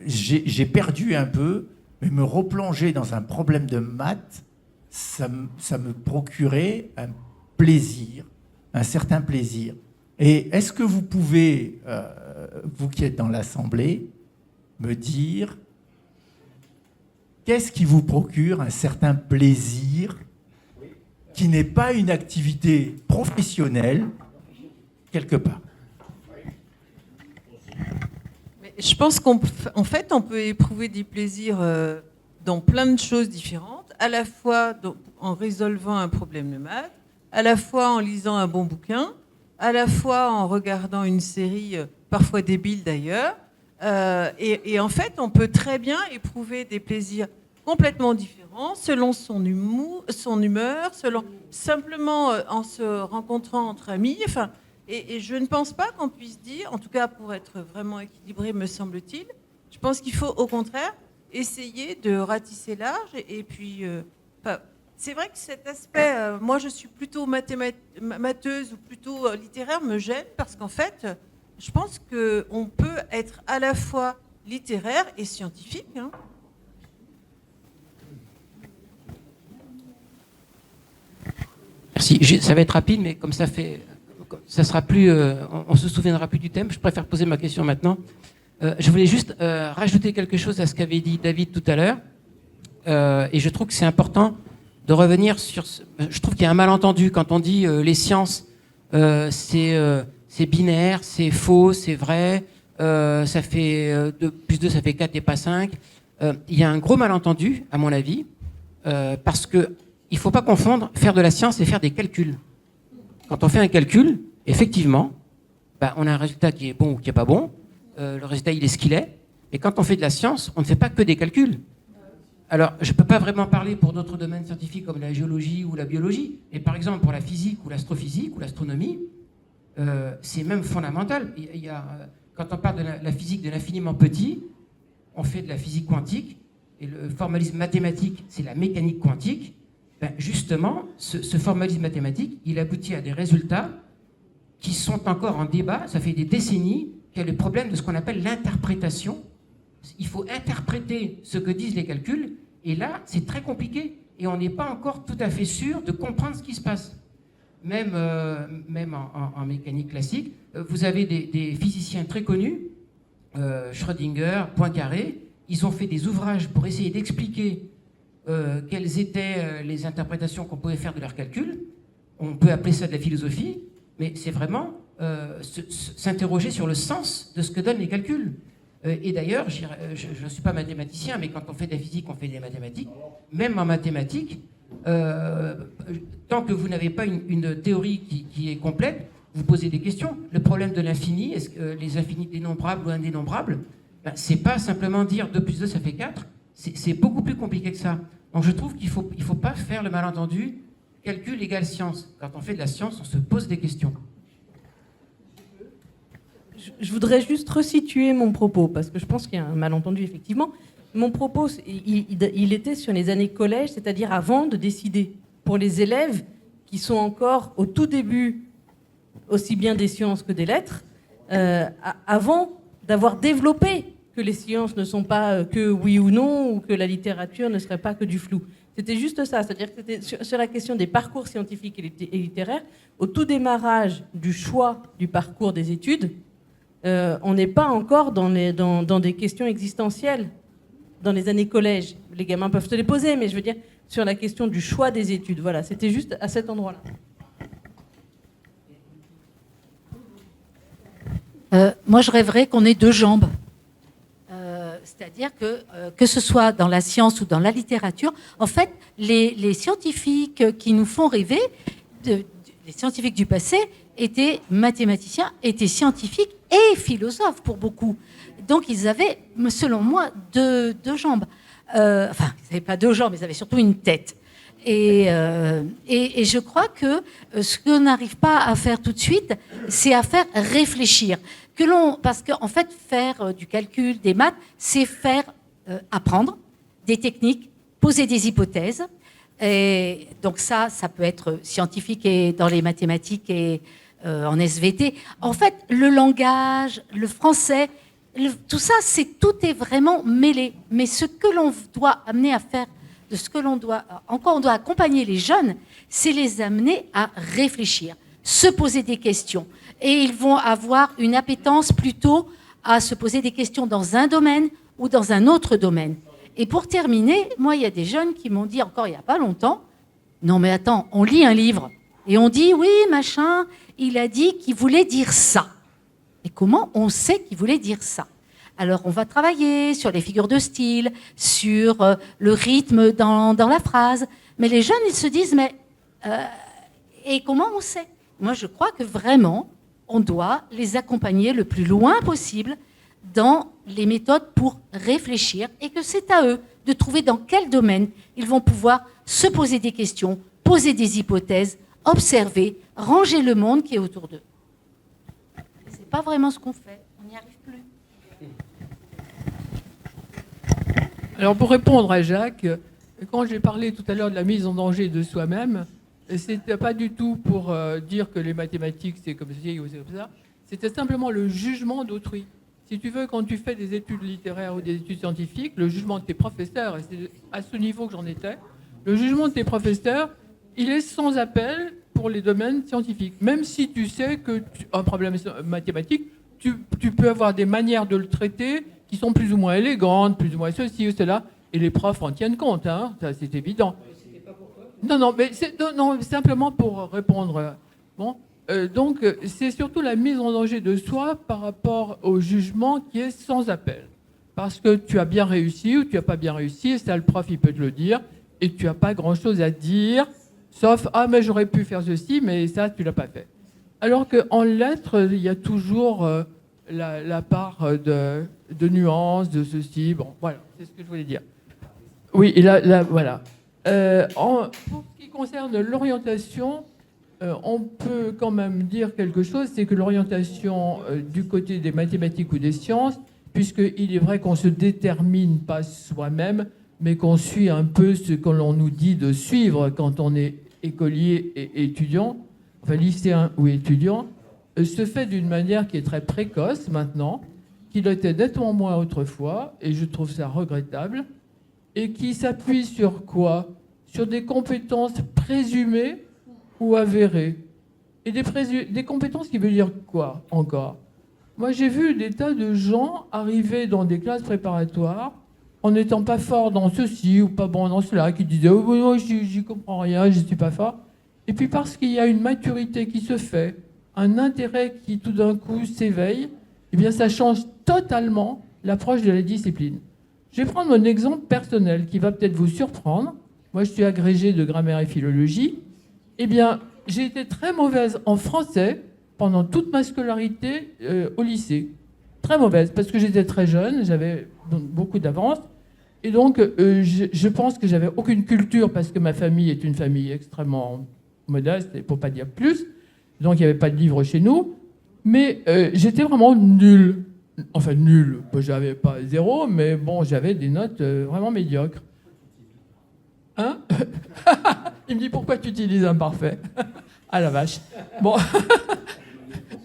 j'ai perdu un peu, mais me replonger dans un problème de maths, ça me procurait un plaisir, un certain plaisir. Et est-ce que vous pouvez, vous qui êtes dans l'Assemblée, me dire qu'est-ce qui vous procure un certain plaisir qui n'est pas une activité professionnelle quelque part? Mais je pense qu'en fait, on peut éprouver des plaisirs dans plein de choses différentes, à la fois en résolvant un problème de maths, à la fois en lisant un bon bouquin, à la fois en regardant une série, parfois débile d'ailleurs. Et en fait, on peut très bien éprouver des plaisirs complètement différents selon son humeur, simplement en se rencontrant entre amis. Enfin, et je ne pense pas qu'on puisse dire, en tout cas pour être vraiment équilibré, me semble-t-il, je pense qu'il faut au contraire essayer de ratisser large. Et puis, c'est vrai que cet aspect, moi je suis plutôt matheuse ou plutôt littéraire, me gêne parce qu'en fait, je pense qu'on peut être à la fois littéraire et scientifique. Hein. Merci. Ça va être rapide, mais comme ça sera plus, on se souviendra plus du thème. Je préfère poser ma question maintenant. Je voulais juste rajouter quelque chose à ce qu'avait dit David tout à l'heure, et je trouve que c'est important de revenir sur. Je trouve qu'il y a un malentendu quand on dit les sciences, c'est binaire, c'est faux, c'est vrai. Ça fait 2 plus 2, ça fait 4 et pas 5. Il y a un gros malentendu, à mon avis, parce que il ne faut pas confondre faire de la science et faire des calculs. Quand on fait un calcul, effectivement, on a un résultat qui est bon ou qui n'est pas bon. Le résultat, il est ce qu'il est. Et quand on fait de la science, on ne fait pas que des calculs. Alors, je ne peux pas vraiment parler pour d'autres domaines scientifiques comme la géologie ou la biologie. Et par exemple, pour la physique ou l'astrophysique ou l'astronomie, c'est même fondamental. Quand on parle de la physique de l'infiniment petit, on fait de la physique quantique. Et le formalisme mathématique, c'est la mécanique quantique. Justement, ce formalisme mathématique, il aboutit à des résultats qui sont encore en débat. Ça fait des décennies qu'il y a le problème de ce qu'on appelle l'interprétation. Il faut interpréter ce que disent les calculs, et là, c'est très compliqué. Et on n'est pas encore tout à fait sûr de comprendre ce qui se passe. Même en mécanique classique, vous avez des physiciens très connus, Schrödinger, Poincaré, ils ont fait des ouvrages pour essayer d'expliquer quelles étaient les interprétations qu'on pouvait faire de leurs calculs. on peut appeler ça de la philosophie, mais c'est vraiment s'interroger sur le sens de ce que donnent les calculs. Et d'ailleurs, je ne suis pas mathématicien, mais quand on fait de la physique, on fait des mathématiques. Même en mathématiques, tant que vous n'avez pas une théorie qui est complète, vous posez des questions. Le problème de l'infini, est-ce que les infinis dénombrables ou indénombrables, ben, c'est pas simplement dire 2 plus 2 ça fait 4, c'est beaucoup plus compliqué que ça. Donc je trouve qu'il faut pas faire le malentendu, calcul égale science. Quand on fait de la science, on se pose des questions. Je voudrais juste resituer mon propos, parce que je pense qu'il y a un malentendu, effectivement. Mon propos, il était sur les années collège, c'est-à-dire avant de décider. Pour les élèves qui sont encore au tout début, aussi bien des sciences que des lettres, avant d'avoir développé que les sciences ne sont pas que oui ou non, ou que la littérature ne serait pas que du flou. C'était juste ça, c'est-à-dire que c'était sur la question des parcours scientifiques et littéraires, au tout démarrage du choix du parcours des études, on n'est pas encore dans des questions existentielles dans les années collège. Les gamins peuvent se les poser, mais je veux dire sur la question du choix des études. Voilà, c'était juste à cet endroit-là. Moi, je rêverais qu'on ait 2 jambes. C'est-à-dire que ce soit dans la science ou dans la littérature, en fait, les scientifiques qui nous font rêver, les scientifiques du passé, étaient mathématiciens, étaient scientifiques et philosophes pour beaucoup. Donc, ils avaient, selon moi, deux jambes. Enfin, ils n'avaient pas 2 jambes, ils avaient surtout une tête. Et je crois que ce qu'on n'arrive pas à faire tout de suite, c'est à faire réfléchir. Parce qu'en fait, faire du calcul, des maths, c'est faire apprendre des techniques, poser des hypothèses. Et donc ça peut être scientifique et dans les mathématiques et en SVT. En fait, le langage, le français, tout ça, tout est vraiment mêlé. Mais ce que l'on doit amener à faire, on doit accompagner les jeunes, c'est les amener à réfléchir, se poser des questions. Et ils vont avoir une appétence plutôt à se poser des questions dans un domaine ou dans un autre domaine. Et pour terminer, moi, il y a des jeunes qui m'ont dit encore il n'y a pas longtemps, non mais attends, on lit un livre et on dit oui, machin, il a dit qu'il voulait dire ça. Et comment on sait qu'il voulait dire ça ? Alors, on va travailler sur les figures de style, sur le rythme dans la phrase. Mais les jeunes, ils se disent, mais et comment on sait ? Moi, je crois que vraiment, on doit les accompagner le plus loin possible dans les méthodes pour réfléchir et que c'est à eux de trouver dans quel domaine ils vont pouvoir se poser des questions, poser des hypothèses, observer, ranger le monde qui est autour d'eux. C'est pas vraiment ce qu'on fait, on n'y arrive plus. Alors pour répondre à Jacques, quand j'ai parlé tout à l'heure de la mise en danger de soi-même, c'était pas du tout pour dire que les mathématiques c'est comme ci ou c'est comme ça, c'était simplement le jugement d'autrui. Si tu veux, quand tu fais des études littéraires ou des études scientifiques, le jugement de tes professeurs, et c'est à ce niveau que j'en étais, le jugement de tes professeurs, il est sans appel pour les domaines scientifiques. Même si tu sais que un problème mathématique, tu peux avoir des manières de le traiter qui sont plus ou moins élégantes, plus ou moins ceci ou cela, et les profs en tiennent compte, hein, ça, c'est évident. Non, mais simplement pour répondre. Bon, donc, c'est surtout la mise en danger de soi par rapport au jugement qui est sans appel. Parce que tu as bien réussi ou tu n'as pas bien réussi, et ça, le prof, il peut te le dire, et tu n'as pas grand-chose à dire, sauf « Ah, mais j'aurais pu faire ceci, mais ça, tu ne l'as pas fait ». Alors qu'en lettres, il y a toujours la part de nuances, de ceci. Bon, voilà, c'est ce que je voulais dire. Oui, et là voilà. Pour ce qui concerne l'orientation, on peut quand même dire quelque chose, c'est que l'orientation du côté des mathématiques ou des sciences, puisqu'il est vrai qu'on ne se détermine pas soi-même, mais qu'on suit un peu ce que l'on nous dit de suivre quand on est écolier et étudiant, enfin lycéen ou étudiant, se fait d'une manière qui est très précoce maintenant, qui l'était nettement moins autrefois, et je trouve ça regrettable, et qui s'appuie sur quoi ? Sur des compétences présumées ou avérées. Et des compétences qui veut dire quoi encore ? Moi, j'ai vu des tas de gens arriver dans des classes préparatoires en n'étant pas fort dans ceci ou pas bon dans cela, qui disaient « Oh, non, j'y comprends rien, je ne suis pas fort ». Et puis parce qu'il y a une maturité qui se fait, un intérêt qui tout d'un coup s'éveille, eh bien ça change totalement l'approche de la discipline. Je vais prendre mon exemple personnel qui va peut-être vous surprendre. Moi, je suis agrégé de grammaire et philologie. Eh bien, j'ai été très mauvaise en français pendant toute ma scolarité au lycée. Très mauvaise, parce que j'étais très jeune, j'avais beaucoup d'avance. Et donc, je pense que j'avais aucune culture, parce que ma famille est une famille extrêmement modeste, pour ne pas dire plus. Donc, il n'y avait pas de livres chez nous. Mais j'étais vraiment nul. Enfin, nul. J'avais pas 0, mais bon, j'avais des notes vraiment médiocres. Hein? Il me dit, pourquoi tu utilises imparfait? Ah la vache. Bon.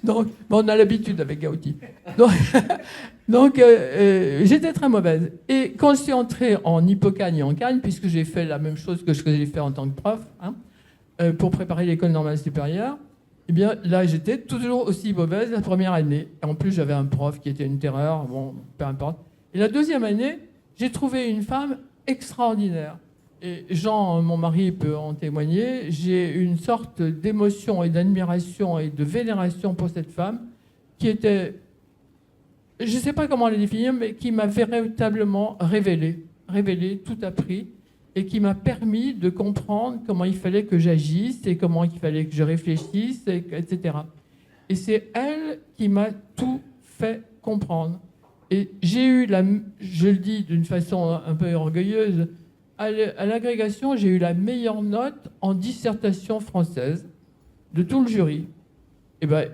Donc, on a l'habitude avec Gauti. Donc j'étais très mauvaise. Et quand je suis entrée en Hippocagne et en Cagne, puisque j'ai fait la même chose que ce que j'ai fait en tant que prof, pour préparer l'école normale supérieure, eh bien là, j'étais toujours aussi mauvaise la première année. Et en plus, j'avais un prof qui était une terreur, bon, peu importe. Et la deuxième année, j'ai trouvé une femme extraordinaire. Et Jean, mon mari, peut en témoigner. J'ai une sorte d'émotion et d'admiration et de vénération pour cette femme qui était, je ne sais pas comment la définir, mais qui m'a véritablement révélé, tout appris, et qui m'a permis de comprendre comment il fallait que j'agisse et comment il fallait que je réfléchisse, etc. Et c'est elle qui m'a tout fait comprendre. Et j'ai eu, je le dis d'une façon un peu orgueilleuse, à l'agrégation, j'ai eu la meilleure note en dissertation française de tout le jury. Et ben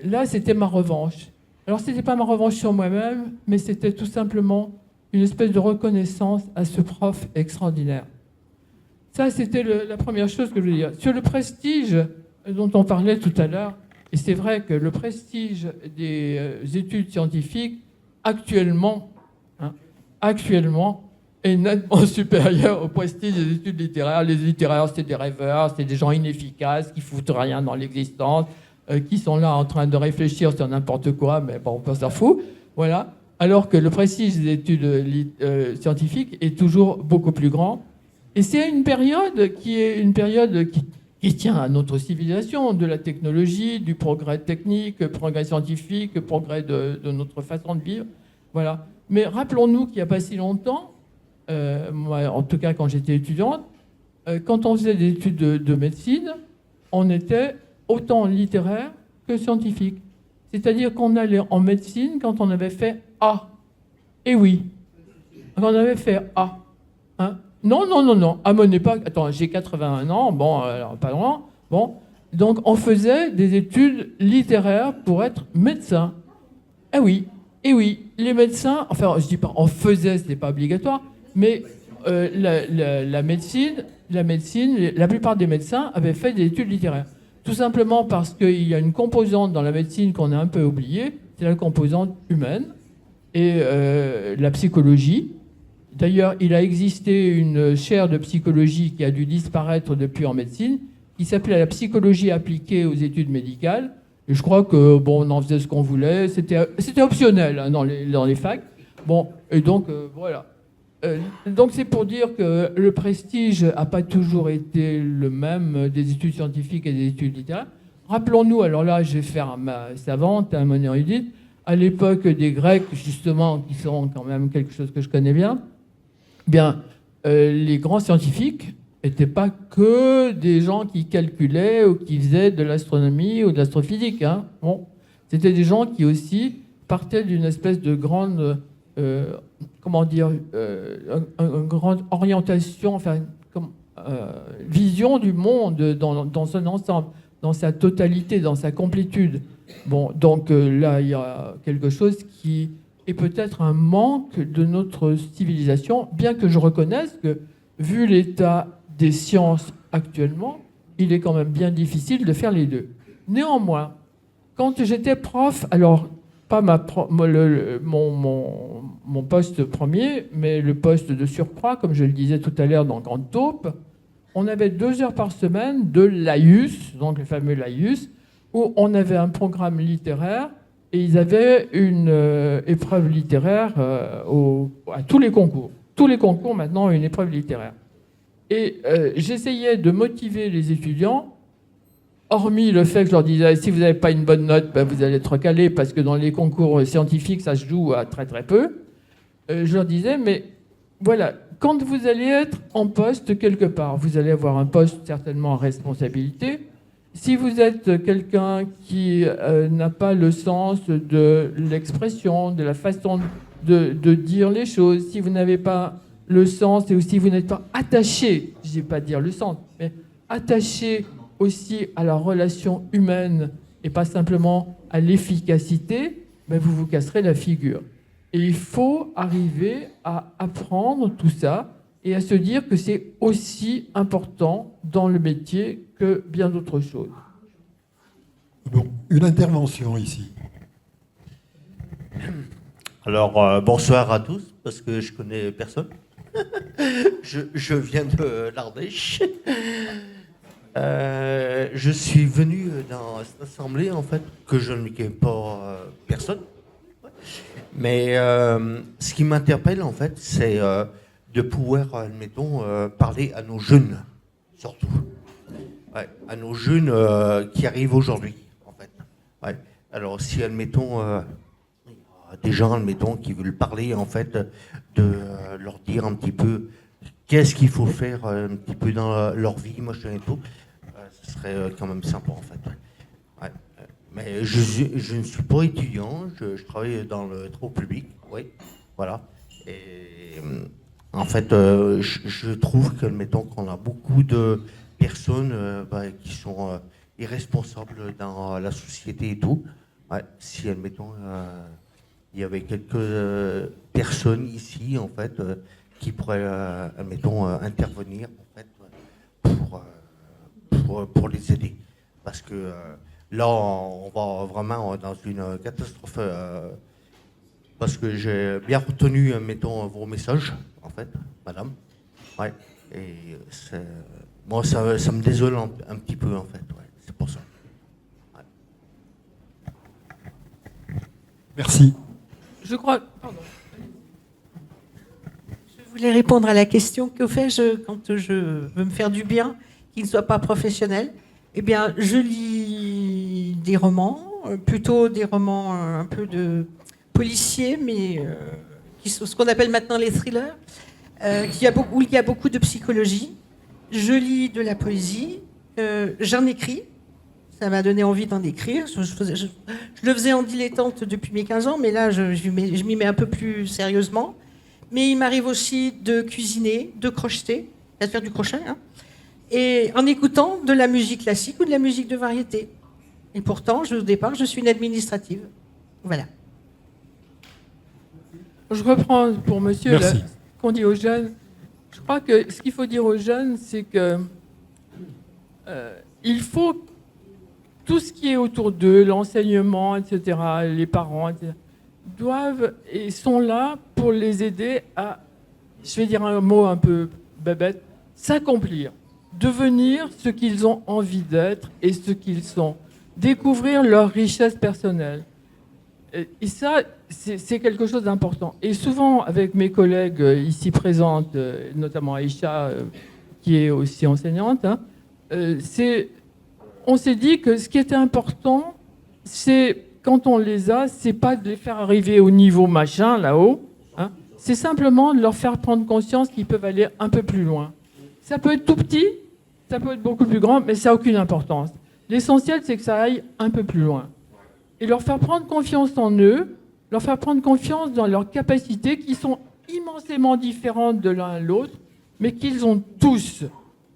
là, c'était ma revanche. Alors, c'était pas ma revanche sur moi-même, mais c'était tout simplement une espèce de reconnaissance à ce prof extraordinaire. Ça, c'était la première chose que je veux dire. Sur le prestige dont on parlait tout à l'heure, et c'est vrai que le prestige des études scientifiques, actuellement, est nettement supérieur au prestige des études littéraires. Les littéraires, c'est des rêveurs, c'est des gens inefficaces, qui foutent rien dans l'existence, qui sont là en train de réfléchir sur n'importe quoi, mais bon, on s'en fout. Voilà. Alors que le prestige des études scientifiques est toujours beaucoup plus grand. Et c'est une période qui tient à notre civilisation, de la technologie, du progrès technique, progrès scientifique, progrès de notre façon de vivre. Voilà. Mais rappelons-nous qu'il n'y a pas si longtemps, moi, en tout cas quand j'étais étudiante, quand on faisait des études de médecine, on était autant littéraire que scientifique. C'est-à-dire qu'on allait en médecine quand on avait fait A. Et oui, quand on avait fait A. Hein? Non. À mon époque, attends, j'ai 81 ans, bon, alors, pas loin. Bon, donc on faisait des études littéraires pour être médecin. Eh oui, les médecins, enfin, je dis pas, on faisait, c'était pas obligatoire, mais la médecine, la plupart des médecins avaient fait des études littéraires. Tout simplement parce qu'il y a une composante dans la médecine qu'on a un peu oubliée, c'est la composante humaine et la psychologie. D'ailleurs, il a existé une chaire de psychologie qui a dû disparaître depuis en médecine, qui s'appelait la psychologie appliquée aux études médicales. Et je crois que bon, on en faisait ce qu'on voulait, c'était optionnel hein, dans les facs. Bon, et donc voilà. Donc c'est pour dire que le prestige n'a pas toujours été le même des études scientifiques et des études littéraires. Rappelons-nous, alors là je vais faire ma savante, mon érudite, à l'époque des Grecs justement, qui sont quand même quelque chose que je connais bien, les grands scientifiques n'étaient pas que des gens qui calculaient ou qui faisaient de l'astronomie ou de l'astrophysique. Hein. Bon, c'était des gens qui aussi partaient d'une espèce de grande... une grande orientation, enfin, vision du monde dans son ensemble, dans sa totalité, dans sa complétude. Bon, donc là, il y a quelque chose qui est peut-être un manque de notre civilisation, bien que je reconnaisse que, vu l'état des sciences actuellement, il est quand même bien difficile de faire les deux. Néanmoins, quand j'étais prof, alors pas mon poste premier, mais le poste de surcroît, comme je le disais tout à l'heure dans Grande Taupe, on avait 2 heures par semaine de laïus, donc le fameux laïus, où on avait un programme littéraire et ils avaient une épreuve littéraire à tous les concours. Tous les concours maintenant ont une épreuve littéraire. Et j'essayais de motiver les étudiants hormis le fait que je leur disais, si vous n'avez pas une bonne note, ben vous allez être recalé, parce que dans les concours scientifiques, ça se joue à très très peu. Je leur disais, mais voilà, quand vous allez être en poste quelque part, vous allez avoir un poste certainement en responsabilité. Si vous êtes quelqu'un qui n'a pas le sens de l'expression, de la façon de dire les choses, si vous n'avez pas le sens et aussi vous n'êtes pas attaché, je ne vais pas dire le sens, mais attaché aussi à la relation humaine et pas simplement à l'efficacité, ben vous vous casserez la figure. Et il faut arriver à apprendre tout ça et à se dire que c'est aussi important dans le métier que bien d'autres choses. Bon, une intervention ici. Alors, bonsoir à tous, parce que je connais personne. je viens de l'Ardèche. Je suis venu dans cette assemblée, en fait, que je ne connais pas personne. Mais ce qui m'interpelle, en fait, c'est de pouvoir, admettons, parler à nos jeunes, surtout. Ouais, à nos jeunes qui arrivent aujourd'hui, en fait. Ouais. Alors, si, admettons, des gens, admettons, qui veulent parler, en fait, de leur dire un petit peu qu'est-ce qu'il faut faire un petit peu dans leur vie, machin et tout, ce serait quand même sympa, en fait. Ouais. Mais je ne suis pas étudiant, je travaille dans le travaux public, oui, voilà. Et en fait, je trouve que, admettons, qu'on a beaucoup de personnes qui sont irresponsables dans la société et tout. Ouais, si, admettons, il y avait quelques personnes ici, en fait, qui pourraient, admettons, intervenir, en fait, pour les aider. Parce que là, on va vraiment dans une catastrophe. Parce que j'ai bien retenu, admettons, vos messages, en fait, madame. Ouais. Et moi, ça me désole un petit peu, en fait. Ouais, c'est pour ça. Ouais. Merci. Je crois... Pardon. Je voulais répondre à la question que fais-je quand je veux me faire du bien, qui ne soit pas professionnel. Eh bien, je lis des romans, plutôt des romans un peu de policiers, mais qui sont ce qu'on appelle maintenant les thrillers, où il y a beaucoup de psychologie. Je lis de la poésie, j'en écris. Ça m'a donné envie d'en écrire. Je le faisais en dilettante depuis mes 15 ans, mais là, je m'y mets un peu plus sérieusement. Mais il m'arrive aussi de cuisiner, de crocheter, de faire du crochet, hein, et en écoutant de la musique classique ou de la musique de variété. Et pourtant, au départ, je suis une administrative. Voilà. Je reprends pour monsieur ce qu'on dit aux jeunes. Je crois que ce qu'il faut dire aux jeunes, c'est que il faut tout ce qui est autour d'eux, l'enseignement, etc., les parents, etc., doivent et sont là pour les aider à, je vais dire un mot un peu bébête, s'accomplir, devenir ce qu'ils ont envie d'être et ce qu'ils sont, découvrir leur richesse personnelle. Et ça, c'est quelque chose d'important. Et souvent, avec mes collègues ici présentes, notamment Aïcha, qui est aussi enseignante, hein, on s'est dit que ce qui était important, c'est, quand on les a, c'est pas de les faire arriver au niveau machin, là-haut, hein, c'est simplement de leur faire prendre conscience qu'ils peuvent aller un peu plus loin. Ça peut être tout petit, ça peut être beaucoup plus grand, mais ça n'a aucune importance. L'essentiel, c'est que ça aille un peu plus loin. Et leur faire prendre confiance en eux, leur faire prendre confiance dans leurs capacités qui sont immensément différentes de l'un à l'autre, mais qu'ils ont tous.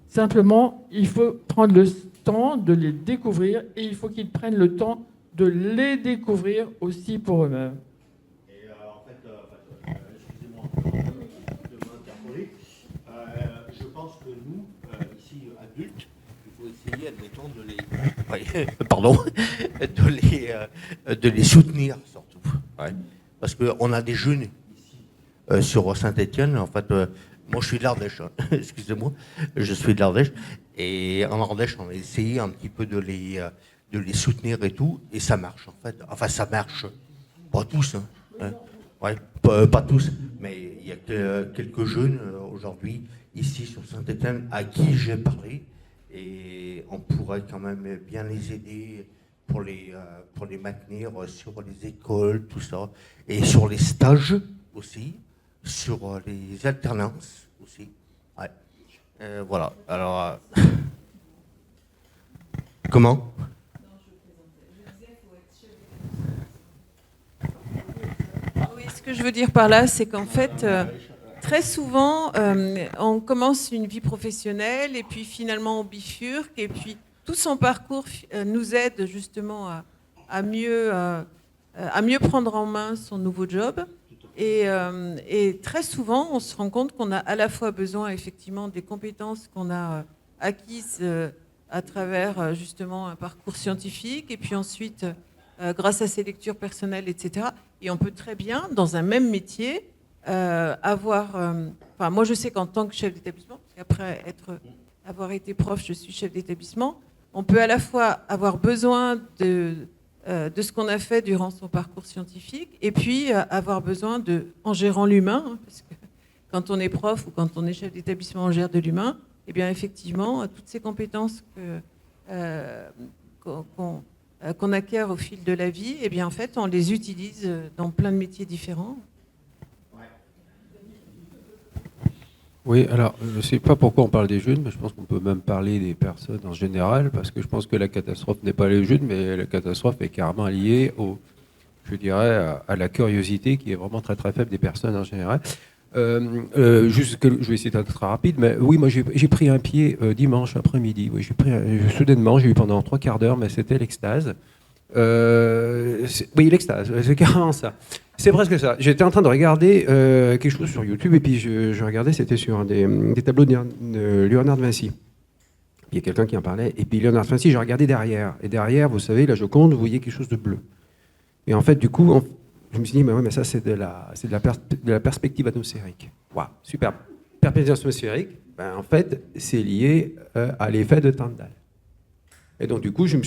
Simplement, il faut prendre le temps de les découvrir et il faut qu'ils prennent le temps de les découvrir aussi pour eux-mêmes. Et en fait, excusez-moi de m'interpeller, je pense que nous, ici, adultes, il faut essayer, admettons, de les soutenir, surtout. Ouais. Parce qu'on a des jeunes ici, sur Saint-Étienne, en fait, moi je suis de l'Ardèche, hein. Excusez-moi, je suis de l'Ardèche, et en Ardèche, on a essayé un petit peu de les soutenir et tout, et ça marche, en fait. Enfin, ça marche, pas tous, hein. Ouais, pas tous, mais il y a quelques jeunes aujourd'hui, ici, sur Saint-Étienne, à qui j'ai parlé, Et on pourrait quand même bien les aider pour les maintenir sur les écoles, tout ça, et sur les stages aussi, sur les alternances aussi. Ouais. Voilà. Alors, comment ? Oui, ce que je veux dire par là, c'est qu'en fait, très souvent, on commence une vie professionnelle et puis finalement on bifurque et puis tout son parcours nous aide justement à mieux prendre en main son nouveau job. Et très souvent, on se rend compte qu'on a à la fois besoin effectivement des compétences qu'on a acquises à travers justement un parcours scientifique et puis ensuite grâce à ses lectures personnelles, etc. Et on peut très bien, dans un même métier, avoir... Enfin, moi, je sais qu'en tant que chef d'établissement, parce qu'après avoir été prof, je suis chef d'établissement, on peut à la fois avoir besoin de ce qu'on a fait durant son parcours scientifique et puis avoir besoin en gérant l'humain, hein, parce que quand on est prof ou quand on est chef d'établissement, on gère de l'humain, et bien effectivement, toutes ces compétences qu'on acquiert au fil de la vie, et bien en fait, on les utilise dans plein de métiers différents. Oui, alors, je ne sais pas pourquoi on parle des jeunes, mais je pense qu'on peut même parler des personnes en général, parce que je pense que la catastrophe n'est pas les jeunes, mais la catastrophe est carrément liée je dirais, à la curiosité qui est vraiment très très faible des personnes en général. Juste que je vais essayer d'être très rapide, mais oui, moi j'ai pris un pied dimanche après-midi. Oui, soudainement, j'ai eu pendant 3 quarts d'heure, mais c'était l'extase. Oui, l'extase, c'est carrément ça. C'est presque ça. J'étais en train de regarder quelque chose sur YouTube et puis je regardais, c'était sur des tableaux de Léonard de Vinci. Il y a quelqu'un qui en parlait. Et puis Léonard de Vinci, je regardais derrière. Et derrière, vous savez, la Joconde, vous voyez quelque chose de bleu. Et en fait, du coup, je me suis dit, mais oui, mais ça, c'est de la perspective atmosphérique. Waouh, super. Perspective atmosphérique, ben, en fait, c'est lié à l'effet de Tyndall. Et donc, du coup, je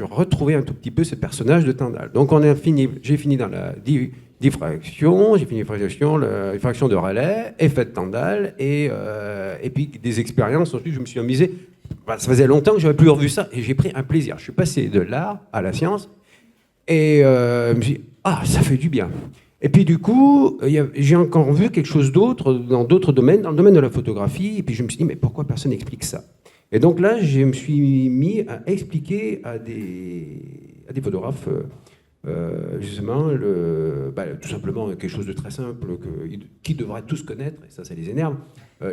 retrouvais un tout petit peu ce personnage de Tyndall. Donc, j'ai fini dans la diffraction, diffraction de Rayleigh, effet de Tyndall, et puis des expériences. Ensuite, je me suis amusé. Ça faisait longtemps que je n'avais plus revu ça, et j'ai pris un plaisir. Je suis passé de l'art à la science, et je me suis dit, ça fait du bien. Et puis, du coup, j'ai encore vu quelque chose d'autre dans d'autres domaines, dans le domaine de la photographie, et puis je me suis dit, mais pourquoi personne n'explique ça ? Et donc là, je me suis mis à expliquer à des photographes, justement, tout simplement quelque chose de très simple qui devraient tous connaître, et ça les énerve,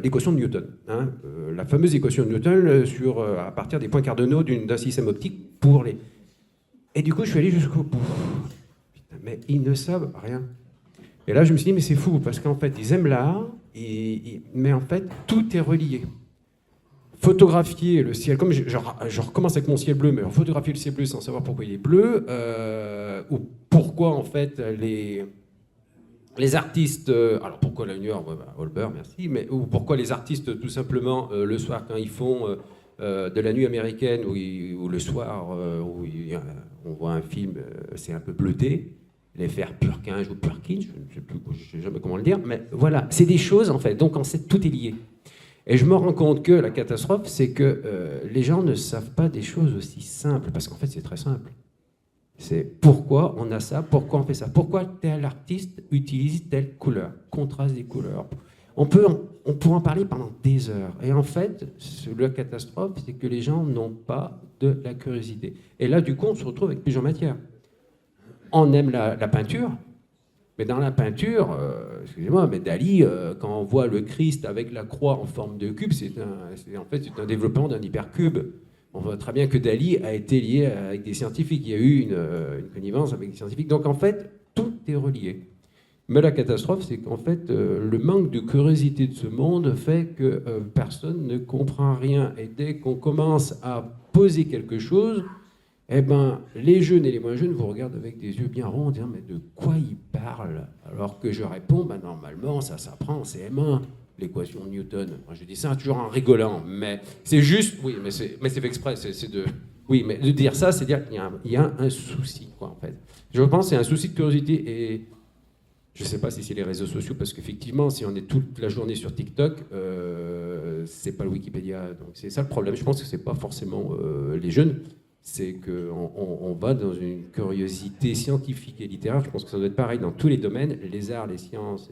l'équation de Newton. Hein, la fameuse équation de Newton à partir des points cardinaux d'un système optique pour les... Et du coup, je suis allé jusqu'au bout. Putain, mais ils ne savent rien. Et là, je me suis dit, mais c'est fou, parce qu'en fait, ils aiment l'art, mais en fait, tout est relié. Photographier le ciel, comme je recommence avec mon ciel bleu, mais photographier le ciel bleu sans savoir pourquoi il est bleu, ou pourquoi en fait les artistes, alors pourquoi la New York, Holber, merci, ou pourquoi les artistes tout simplement le soir quand ils font de la nuit américaine ou le soir où on voit un film, c'est un peu bleuté, les faire Purkinje ou Purkinje, je ne sais jamais comment le dire, mais voilà, c'est des choses en fait, donc en fait tout est lié. Et je me rends compte que la catastrophe, c'est que les gens ne savent pas des choses aussi simples, parce qu'en fait, c'est très simple. C'est pourquoi on a ça, pourquoi on fait ça, pourquoi tel artiste utilise telle couleur, contraste des couleurs. On pourrait en parler pendant des heures. Et en fait, la catastrophe, c'est que les gens n'ont pas de la curiosité. Et là, du coup, on se retrouve avec plusieurs matières. On aime la peinture. Mais dans la peinture, excusez-moi, mais Dali, quand on voit le Christ avec la croix en forme de cube, c'est un développement d'un hypercube. On voit très bien que Dali a été lié avec des scientifiques. Il y a eu une connivence avec des scientifiques. Donc en fait, tout est relié. Mais la catastrophe, c'est qu'en fait, le manque de curiosité de ce monde fait que personne ne comprend rien. Et dès qu'on commence à poser quelque chose, eh ben, les jeunes et les moins jeunes vous regardent avec des yeux bien ronds en disant « mais de quoi ils parlent ?» Alors que je réponds « normalement, ça s'apprend en CM1, l'équation de Newton. » Moi, je dis ça toujours en rigolant, mais c'est juste... Oui, mais c'est fait exprès, Oui, mais de dire ça, c'est dire qu'il y a un souci, quoi, en fait. Je pense que c'est un souci de curiosité et... Je ne sais pas si c'est les réseaux sociaux, parce qu'effectivement, si on est toute la journée sur TikTok, c'est pas le Wikipédia. Donc c'est ça le problème. Je pense que c'est pas forcément les jeunes, c'est qu'on va dans une curiosité scientifique et littéraire. Je pense que ça doit être pareil dans tous les domaines, les arts, les sciences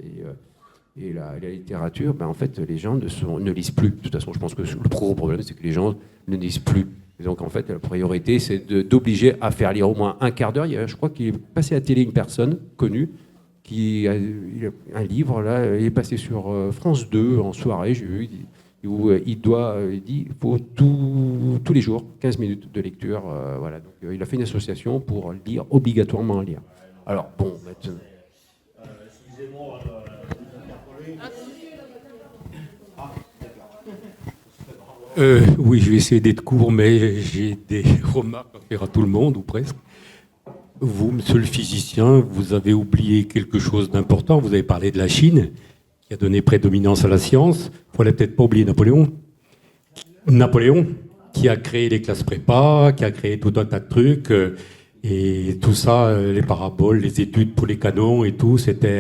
et la littérature. En fait, les gens ne lisent plus. De toute façon, je pense que le gros problème, c'est que les gens ne lisent plus. Et donc, en fait, la priorité, c'est d'obliger à faire lire au moins un quart d'heure. Je crois qu'il est passé à la télé une personne connue qui a un livre, là, il est passé sur France 2 en soirée, j'ai vu, où il dit il faut tous les jours 15 minutes de lecture. Voilà. Donc, il a fait une association pour lire, obligatoirement lire. Alors, bon, maintenant... Excusez-moi, oui, je vais essayer d'être court, mais j'ai des remarques à faire à tout le monde, ou presque. Vous, monsieur le physicien, vous avez oublié quelque chose d'important. Vous avez parlé de la Chine, qui a donné prédominance à la science. Il ne fallait peut-être pas oublier Napoléon. Napoléon, qui a créé les classes prépa, qui a créé tout un tas de trucs. Et tout ça, les paraboles, les études pour les canons et tout, c'était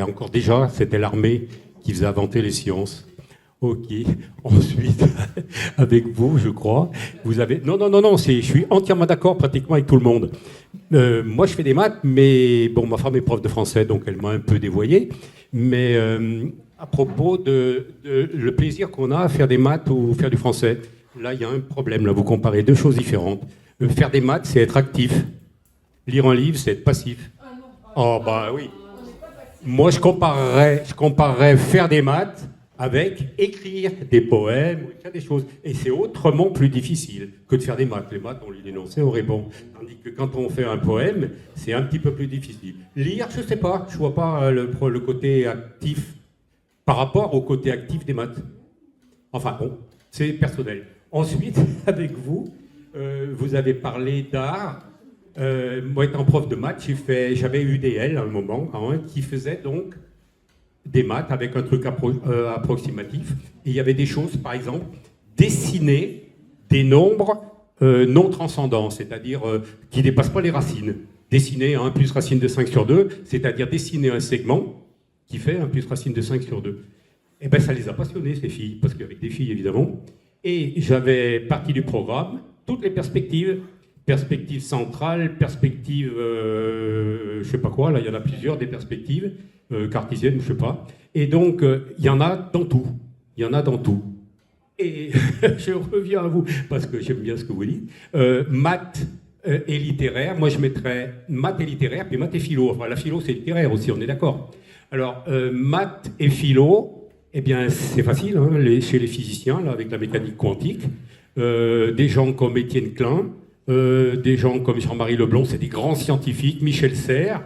l'armée qui faisait inventer les sciences. Ok. Ensuite, avec vous, je crois, vous avez... Non, je suis entièrement d'accord pratiquement avec tout le monde. Moi, je fais des maths, mais bon, ma femme est prof de français, donc elle m'a un peu dévoyé. Mais à propos de le plaisir qu'on a à faire des maths ou faire du français, là, il y a un problème. Là, vous comparez deux choses différentes. Faire des maths, c'est être actif. Lire un livre, c'est être passif. Oh, bah oui. Moi, je comparerais faire des maths avec écrire des poèmes, ou écrire des choses. Et c'est autrement plus difficile que de faire des maths. Les maths, on lit l'énoncé, on répond. Tandis que quand on fait un poème, c'est un petit peu plus difficile. Lire, je ne sais pas, je ne vois pas le côté actif par rapport au côté actif des maths. Enfin bon, c'est personnel. Ensuite, avec vous, vous avez parlé d'art. Moi, étant prof de maths, j'avais UDL à un moment, qui faisait donc des maths avec un truc approximatif. Et il y avait des choses, par exemple, dessiner des nombres non transcendants, c'est-à-dire qui ne dépassent pas les racines. Dessiner 1 plus racine de 5 sur 2, c'est-à-dire dessiner un segment qui fait 1 plus racine de 5 sur 2. Et bien, ça les a passionnés, ces filles, parce qu'avec des filles, évidemment. Et j'avais partie du programme, toutes les perspectives centrale, perspective, je sais pas quoi, là il y en a plusieurs, des perspectives cartésiennes, je sais pas. Et donc, il y en a dans tout. Et je reviens à vous, parce que j'aime bien ce que vous dites. Maths et littéraire, moi je mettrais maths et littéraire, puis maths et philo. Enfin, la philo, c'est littéraire aussi, on est d'accord. Alors, maths et philo, eh bien, c'est facile, chez les physiciens, là, avec la mécanique quantique. Des gens comme Étienne Klein, des gens comme Jean-Marie Leblond, c'est des grands scientifiques, Michel Serres,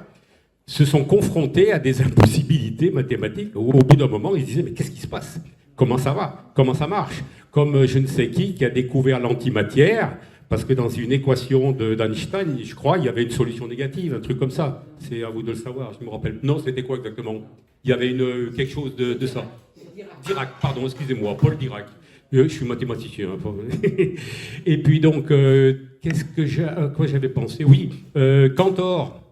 se sont confrontés à des impossibilités mathématiques. Au bout d'un moment, ils se disaient, mais qu'est-ce qui se passe? Comment ça va? Comment ça marche? Comme je ne sais qui a découvert l'antimatière, parce que dans une équation d'Einstein, je crois, il y avait une solution négative, un truc comme ça. C'est à vous de le savoir, je me rappelle. Non, c'était quoi exactement? Il y avait quelque chose de ça. Dirac, pardon, excusez-moi, Paul Dirac. Je suis mathématicien. Et puis donc, quoi j'avais pensé? Oui, Cantor,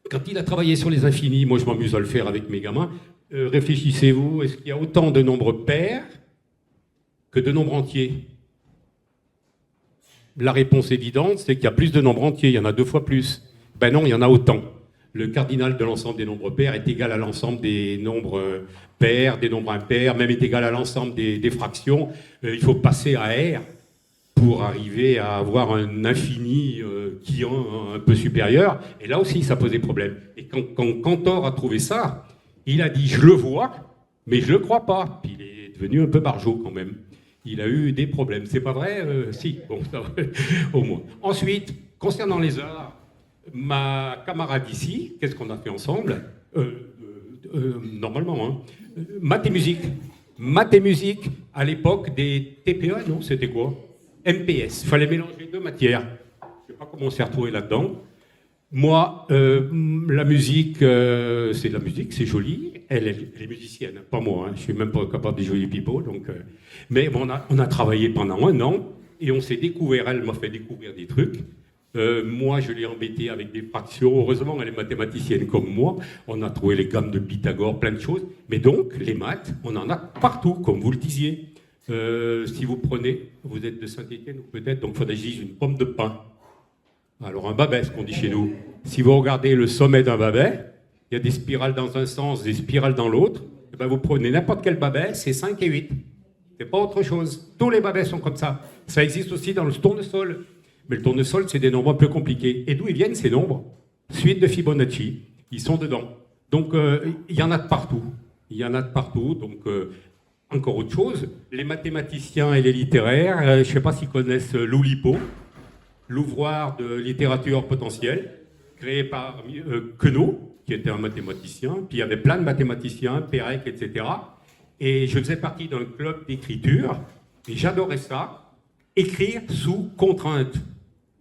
quand il a travaillé sur les infinis, moi je m'amuse à le faire avec mes gamins, réfléchissez-vous, est-ce qu'il y a autant de nombres pairs que de nombres entiers? La réponse évidente, c'est qu'il y a plus de nombres entiers, il y en a 2 fois plus. Ben non, il y en a autant. Le cardinal de l'ensemble des nombres pairs est égal à l'ensemble des nombres pairs, des nombres impairs, même est égal à l'ensemble des fractions. Il faut passer à R pour arriver à avoir un infini qui est un peu supérieur. Et là aussi, ça posait problème. Et quand Cantor a trouvé ça, il a dit « je le vois, mais je le crois pas ». Puis il est devenu un peu barjot quand même. Il a eu des problèmes. C'est pas vrai? Si, bon, ça va, au moins. Ensuite, concernant les arts, ma camarade ici, qu'est-ce qu'on a fait ensemble? Normalement, maths et musique. Maths et musique, à l'époque des TPA, non? C'était quoi? MPS. Il fallait mélanger 2 matières. Je ne sais pas comment on s'est retrouvé là-dedans. Moi, la musique, c'est de la musique, c'est joli. Elle est musicienne, pas moi. Je ne suis même pas capable de jouer du pipeau. Mais bon, on a travaillé pendant 1 an et on s'est découvert. Elle m'a fait découvrir des trucs. Moi, je l'ai embêtée avec des fractions. Heureusement, elle est mathématicienne comme moi. On a trouvé les gammes de Pythagore, plein de choses. Mais donc, les maths, on en a partout, comme vous le disiez. Si vous prenez, vous êtes de Saint-Étienne ou peut-être, donc il faudrait que je dise une pomme de pin. Alors un babet, ce qu'on dit chez nous. Si vous regardez le sommet d'un babet, il y a des spirales dans un sens, des spirales dans l'autre. Et ben vous prenez n'importe quel babet, c'est 5 et 8. C'est pas autre chose. Tous les babets sont comme ça. Ça existe aussi dans le tournesol. Mais le tournesol, c'est des nombres un peu compliqués. Et d'où ils viennent ces nombres? Suite de Fibonacci. Ils sont dedans. Donc il y en a de partout. Il y en a de partout. Donc encore autre chose, les mathématiciens et les littéraires, je ne sais pas s'ils connaissent l'Oulipo, l'ouvroir de littérature potentielle, créé par Queneau, qui était un mathématicien, puis il y avait plein de mathématiciens, Pérec, etc. Et je faisais partie d'un club d'écriture, et j'adorais ça, écrire sous contrainte.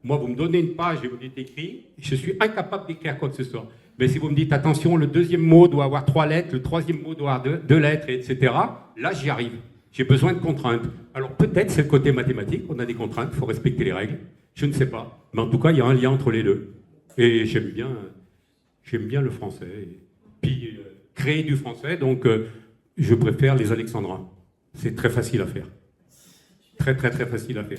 Moi, vous me donnez une page et vous dites écrit, je suis incapable d'écrire quoi que ce soit. Mais si vous me dites, attention, le deuxième mot doit avoir 3 lettres, le troisième mot doit avoir 2 lettres, etc., là, j'y arrive. J'ai besoin de contraintes. Alors peut-être c'est le côté mathématique, on a des contraintes, il faut respecter les règles. Je ne sais pas. Mais en tout cas, il y a un lien entre les deux. Et j'aime bien le français. Et puis, créer du français, donc je préfère les alexandrins. C'est très facile à faire. Très, très, très facile à faire.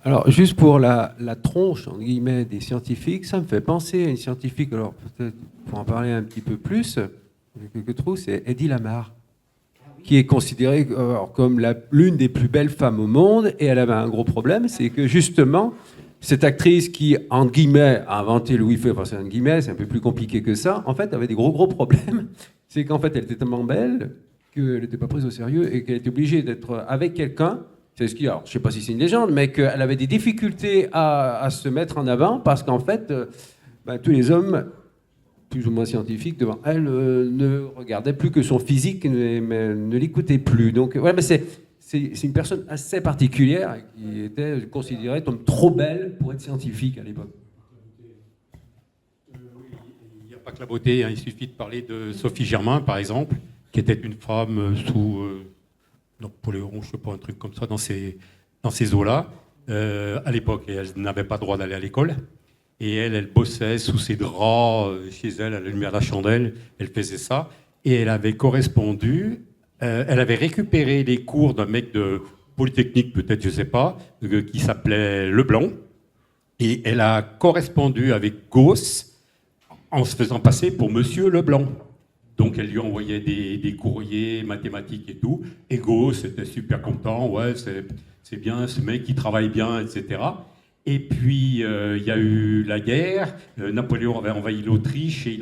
Alors, juste pour la tronche, en guillemets, des scientifiques, ça me fait penser à une scientifique, alors peut-être pour en parler un petit peu plus, quelques trous, c'est Eddie Lamar, qui est considérée comme l'une des plus belles femmes au monde, et elle avait un gros problème, c'est que justement, cette actrice qui, entre guillemets, a inventé le Wi-Fi, enfin c'est entre guillemets, c'est un peu plus compliqué que ça, en fait, avait des gros problèmes. C'est qu'en fait, elle était tellement belle qu'elle n'était pas prise au sérieux et qu'elle était obligée d'être avec quelqu'un. C'est ce qui, alors, je ne sais pas si c'est une légende, mais qu'elle avait des difficultés à se mettre en avant parce qu'en fait, tous les hommes, plus ou moins scientifiques, devant elle, ne regardaient plus que son physique, mais ne l'écoutaient plus. Donc, ouais, mais c'est une personne assez particulière qui était considérée comme trop belle pour être scientifique à l'époque. Il n'y a pas que la beauté, hein. Il suffit de parler de Sophie Germain, par exemple, qui était une femme sous Napoléon, je ne sais pas, un truc comme ça, dans ces eaux-là, à l'époque. Et elle n'avait pas le droit d'aller à l'école. Et elle bossait sous ses draps, chez elle, à la lumière de la chandelle. Elle faisait ça. Et elle avait correspondu, elle avait récupéré les cours d'un mec de Polytechnique, peut-être, je ne sais pas, qui s'appelait Leblanc. Et elle a correspondu avec Gauss en se faisant passer pour Monsieur Leblanc. Donc elle lui envoyait des courriers mathématiques et tout. Et Gauss était super content, ouais, c'est bien, ce mec qui travaille bien, etc. Et puis il y a eu la guerre, Napoléon avait envahi l'Autriche et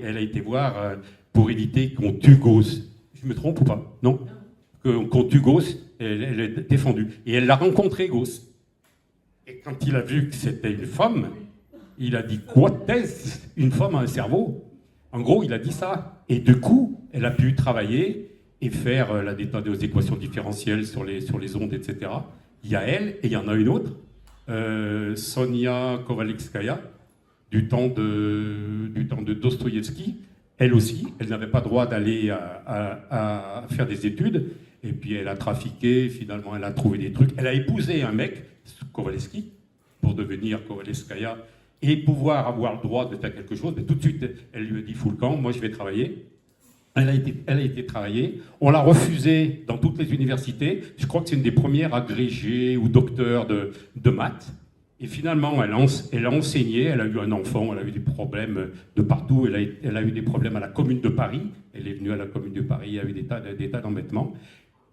elle a été voir pour éviter qu'on tue Gauss. Je me trompe ou pas? Non, qu'on tue Gauss, elle est défendue. Et elle l'a rencontré, Gauss. Et quand il a vu que c'était une femme, il a dit, quoi, t'es une femme a un cerveau? En gros, il a dit ça. Et du coup, elle a pu travailler et faire la détente aux équations différentielles sur les ondes, etc. Il y a elle et il y en a une autre, Sonia Kovalevskaya, du temps de Dostoïevski. Elle aussi, elle n'avait pas droit d'aller à faire des études. Et puis elle a trafiqué, finalement elle a trouvé des trucs. Elle a épousé un mec, Kovalevski, pour devenir Kovalevskaya, et pouvoir avoir le droit de faire quelque chose. Mais tout de suite, elle lui a dit, fous le camp, moi je vais travailler. Elle a été travailler. On l'a refusée dans toutes les universités. Je crois que c'est une des premières agrégées ou docteurs de maths. Et finalement, elle a enseigné, elle a eu un enfant, elle a eu des problèmes de partout. Elle a eu des problèmes à la Commune de Paris. Elle est venue à la Commune de Paris, il y a eu des tas d'embêtements.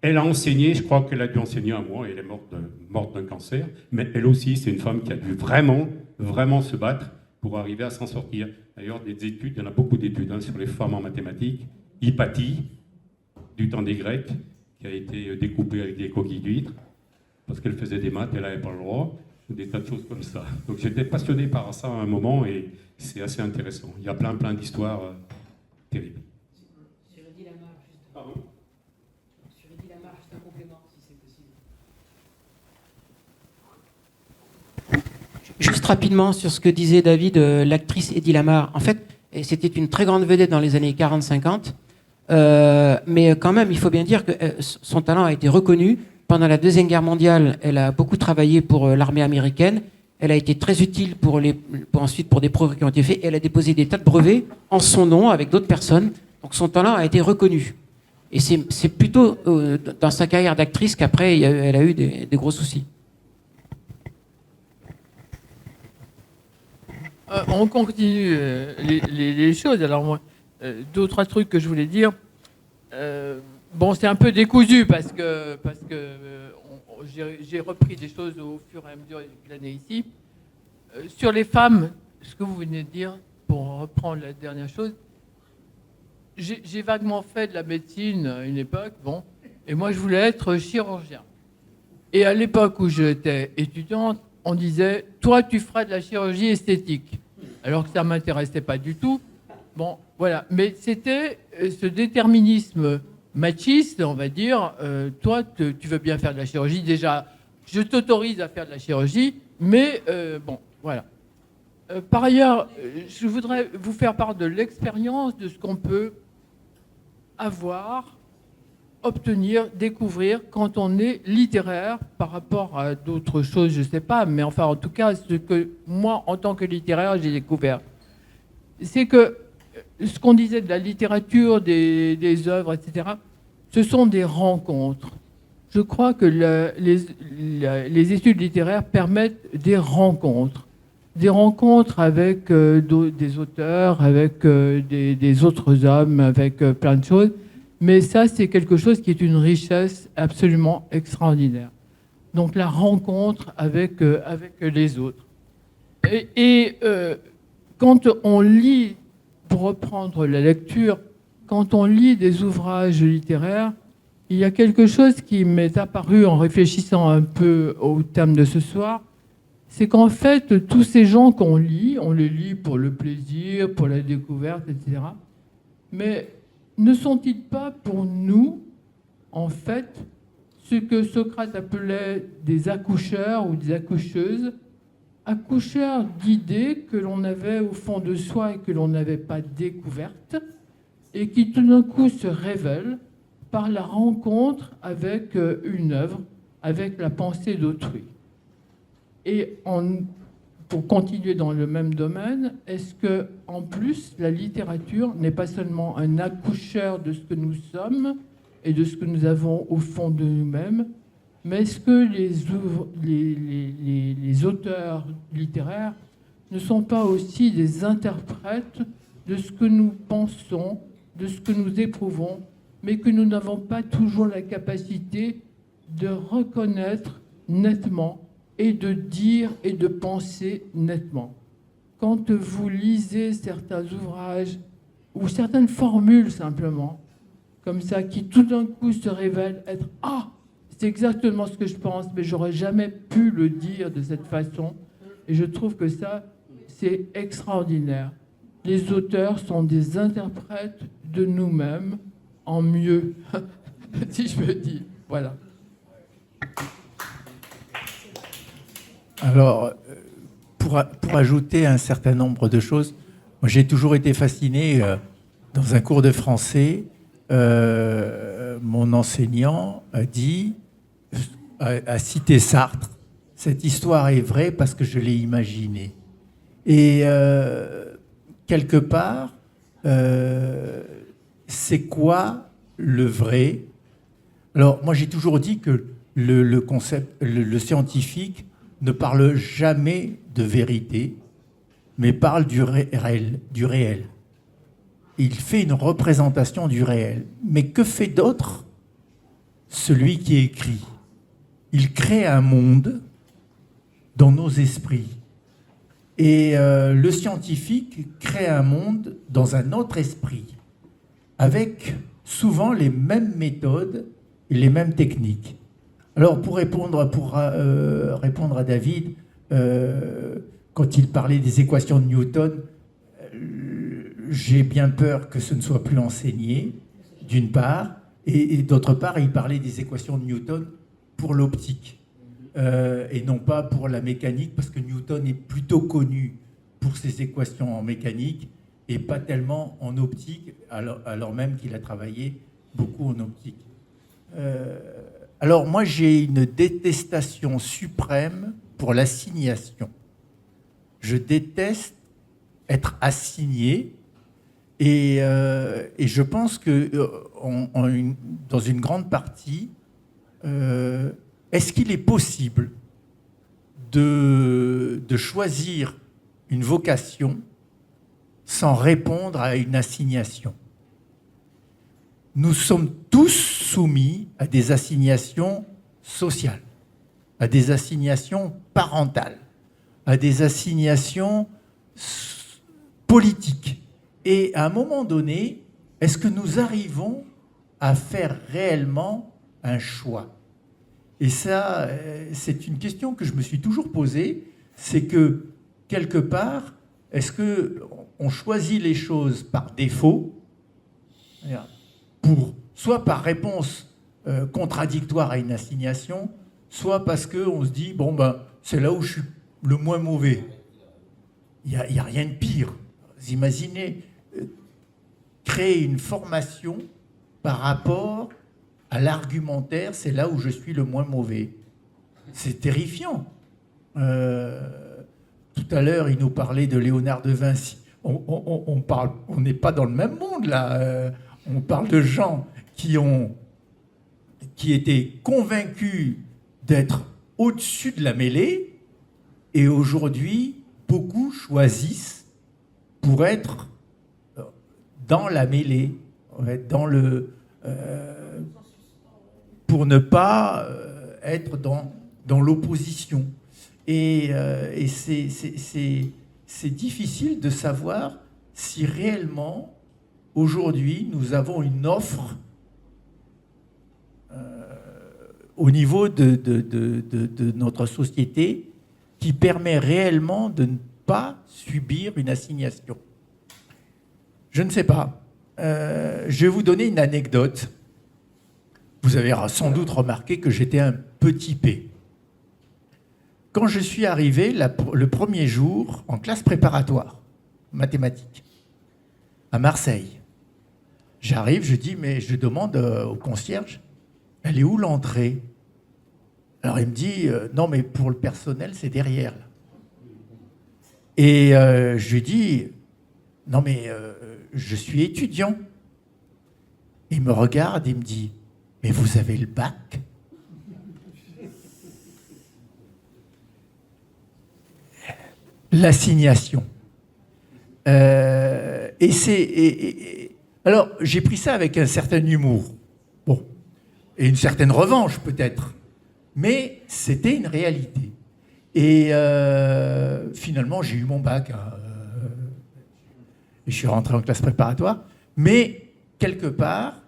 Elle a enseigné, je crois qu'elle a dû enseigner un mois, et elle est morte d'un cancer. Mais elle aussi, c'est une femme qui a dû vraiment se battre pour arriver à s'en sortir. D'ailleurs, des études, il y en a beaucoup d'études sur les femmes en mathématiques. Hypatie, du temps des Grecs, qui a été découpée avec des coquilles d'huîtres, parce qu'elle faisait des maths, elle n'avait pas le droit, des tas de choses comme ça. Donc j'étais passionné par ça à un moment, et c'est assez intéressant. Il y a plein terribles. Sur Eddie Lamar, juste. Pardon ? Sur Eddie Lamar, juste un complément, si c'est possible. Juste rapidement sur ce que disait David, l'actrice Eddie Lamar. En fait, c'était une très grande vedette dans les années 40-50. Mais quand même, il faut bien dire que son talent a été reconnu. Pendant la Deuxième Guerre mondiale, elle a beaucoup travaillé pour l'armée américaine. Elle a été très utile ensuite pour des progrès qui ont été faits. Elle a déposé des tas de brevets en son nom avec d'autres personnes. Donc son talent a été reconnu. Et c'est plutôt dans sa carrière d'actrice qu'après, elle a eu des gros soucis. On continue les choses. Alors moi, deux ou trois trucs que je voulais dire. Bon, c'est un peu décousu parce que j'ai repris des choses au fur et à mesure de l'année ici. Sur les femmes, ce que vous venez de dire, pour reprendre la dernière chose, j'ai vaguement fait de la médecine à une époque, bon, et moi je voulais être chirurgien. Et à l'époque où j'étais étudiante, on disait, toi tu feras de la chirurgie esthétique, alors que ça ne m'intéressait pas du tout. Bon, voilà, mais c'était ce déterminisme machiste, on va dire, toi tu veux bien faire de la chirurgie, déjà je t'autorise à faire de la chirurgie, mais bon, voilà. Par ailleurs, je voudrais vous faire part de l'expérience de ce qu'on peut avoir, obtenir, découvrir quand on est littéraire par rapport à d'autres choses, je ne sais pas, mais enfin en tout cas ce que moi en tant que littéraire j'ai découvert. C'est que ce qu'on disait de la littérature, des œuvres, etc., ce sont des rencontres. Je crois que les études littéraires permettent des rencontres avec des auteurs, avec des autres hommes, avec plein de choses. Mais ça, c'est quelque chose qui est une richesse absolument extraordinaire. Donc la rencontre avec les autres. Et quand on lit, pour reprendre la lecture, quand on lit des ouvrages littéraires, il y a quelque chose qui m'est apparu en réfléchissant un peu au thème de ce soir, c'est qu'en fait, tous ces gens qu'on lit, on les lit pour le plaisir, pour la découverte, etc. Mais ne sont-ils pas pour nous, en fait, ce que Socrate appelait des accoucheurs ou des accoucheuses, accoucheurs d'idées que l'on avait au fond de soi et que l'on n'avait pas découvertes, et qui tout d'un coup se révèlent par la rencontre avec une œuvre, avec la pensée d'autrui. Et pour continuer dans le même domaine, est-ce que, en plus, la littérature n'est pas seulement un accoucheur de ce que nous sommes et de ce que nous avons au fond de nous-mêmes, mais est-ce que les auteurs littéraires ne sont pas aussi des interprètes de ce que nous pensons, de ce que nous éprouvons, mais que nous n'avons pas toujours la capacité de reconnaître nettement et de dire et de penser nettement. Quand vous lisez certains ouvrages ou certaines formules simplement, comme ça, qui tout d'un coup se révèlent être « Ah, c'est exactement ce que je pense, mais j'aurais jamais pu le dire de cette façon ». Et je trouve que ça, c'est extraordinaire. Les auteurs sont des interprètes de nous-mêmes en mieux, si je peux dire. Voilà. Alors, pour ajouter un certain nombre de choses, moi j'ai toujours été fasciné dans un cours de français. Mon enseignant a cité Sartre. Cette histoire est vraie parce que je l'ai imaginée. Et quelque part, c'est quoi le vrai? Alors, moi j'ai toujours dit que le scientifique ne parle jamais de vérité, mais parle du réel. Il fait une représentation du réel. Mais que fait d'autre celui qui écrit? Il crée un monde dans nos esprits. Et le scientifique crée un monde dans un autre esprit, avec souvent les mêmes méthodes et les mêmes techniques. Alors, pour répondre à David, quand il parlait des équations de Newton, j'ai bien peur que ce ne soit plus enseigné, d'une part, et d'autre part, il parlait des équations de Newton pour l'optique, et non pas pour la mécanique, parce que Newton est plutôt connu pour ses équations en mécanique, et pas tellement en optique, alors même qu'il a travaillé beaucoup en optique. Alors moi, j'ai une détestation suprême pour l'assignation. Je déteste être assigné Et je pense que dans une grande partie, est-ce qu'il est possible de choisir une vocation sans répondre à une assignation? Nous sommes tous soumis à des assignations sociales, à des assignations parentales, à des assignations politiques. Et à un moment donné, est-ce que nous arrivons à faire réellement un choix? Et ça, c'est une question que je me suis toujours posée, c'est que, quelque part, est-ce qu'on choisit les choses par défaut, soit par réponse contradictoire à une assignation, soit parce qu'on se dit, bon, ben, c'est là où je suis le moins mauvais. Il n'y a rien de pire. Vous imaginez créer une formation par rapport à l'argumentaire, c'est là où je suis le moins mauvais. C'est terrifiant. Tout à l'heure, il nous parlait de Léonard de Vinci. On n'est pas dans le même monde, là. On parle de gens qui étaient convaincus d'être au-dessus de la mêlée, et aujourd'hui, beaucoup choisissent pour être dans la mêlée, pour ne pas être dans l'opposition. Et c'est difficile de savoir si réellement, aujourd'hui, nous avons une offre au niveau de notre société qui permet réellement de ne pas subir une assignation. Je ne sais pas. Je vais vous donner une anecdote. Vous avez sans doute remarqué que j'étais un petit P. Quand je suis arrivé le premier jour en classe préparatoire, mathématiques, à Marseille, j'arrive, je demande au concierge, elle est où l'entrée? Alors il me dit, non mais pour le personnel, c'est derrière. Là. Et je lui dis, non mais je suis étudiant. Il me regarde et me dit, mais vous avez le bac? L'assignation. Alors, j'ai pris ça avec un certain humour. Bon. Et une certaine revanche, peut-être. Mais c'était une réalité. Et finalement, j'ai eu mon bac. Et je suis rentré en classe préparatoire. Mais, quelque part,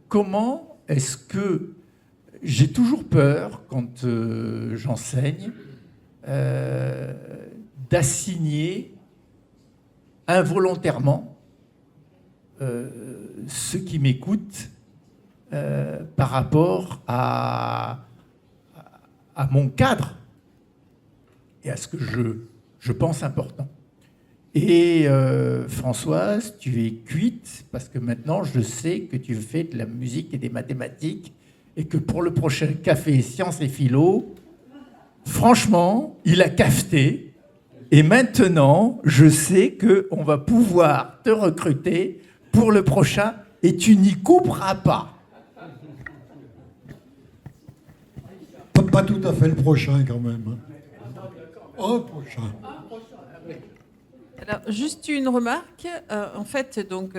comment est-ce que... J'ai toujours peur, quand j'enseigne, d'assigner involontairement ceux qui m'écoutent par rapport à mon cadre et à ce que je pense important. Et Françoise, tu es cuite parce que maintenant je sais que tu fais de la musique et des mathématiques et que pour le prochain café sciences et philo, franchement, il a cafeté. Et maintenant, je sais qu'on va pouvoir te recruter pour le prochain et tu n'y couperas pas. Pas tout à fait le prochain quand même. Un prochain. Alors, juste une remarque. En fait, donc,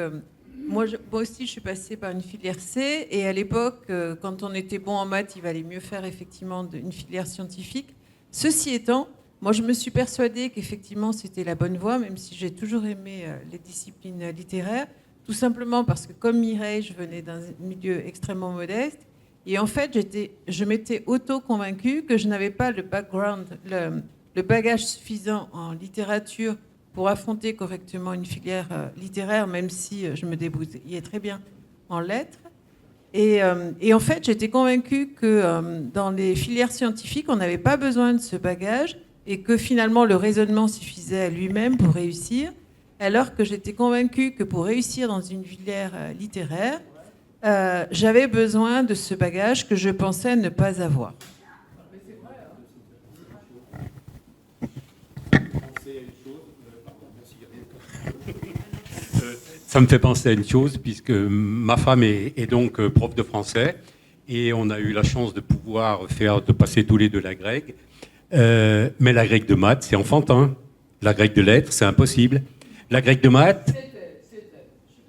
moi aussi, je suis passée par une filière C. Et à l'époque, quand on était bon en maths, il valait mieux faire effectivement une filière scientifique. Ceci étant, moi, je me suis persuadée qu'effectivement, c'était la bonne voie, même si j'ai toujours aimé les disciplines littéraires, tout simplement parce que, comme Mireille, je venais d'un milieu extrêmement modeste. Et en fait, je m'étais auto-convaincue que je n'avais pas le background, le bagage suffisant en littérature pour affronter correctement une filière littéraire, même si je me débrouillais très bien en lettres. Et en fait, j'étais convaincue que dans les filières scientifiques, on n'avait pas besoin de ce bagage et que finalement, le raisonnement suffisait à lui-même pour réussir, alors que j'étais convaincue que pour réussir dans une filière littéraire, j'avais besoin de ce bagage que je pensais ne pas avoir. Ça me fait penser à une chose, puisque ma femme est donc prof de français, et on a eu la chance de pouvoir de passer tous les deux la grecque. Mais la grecque de maths, c'est enfantin. La grecque de lettres, c'est impossible. La grecque de maths...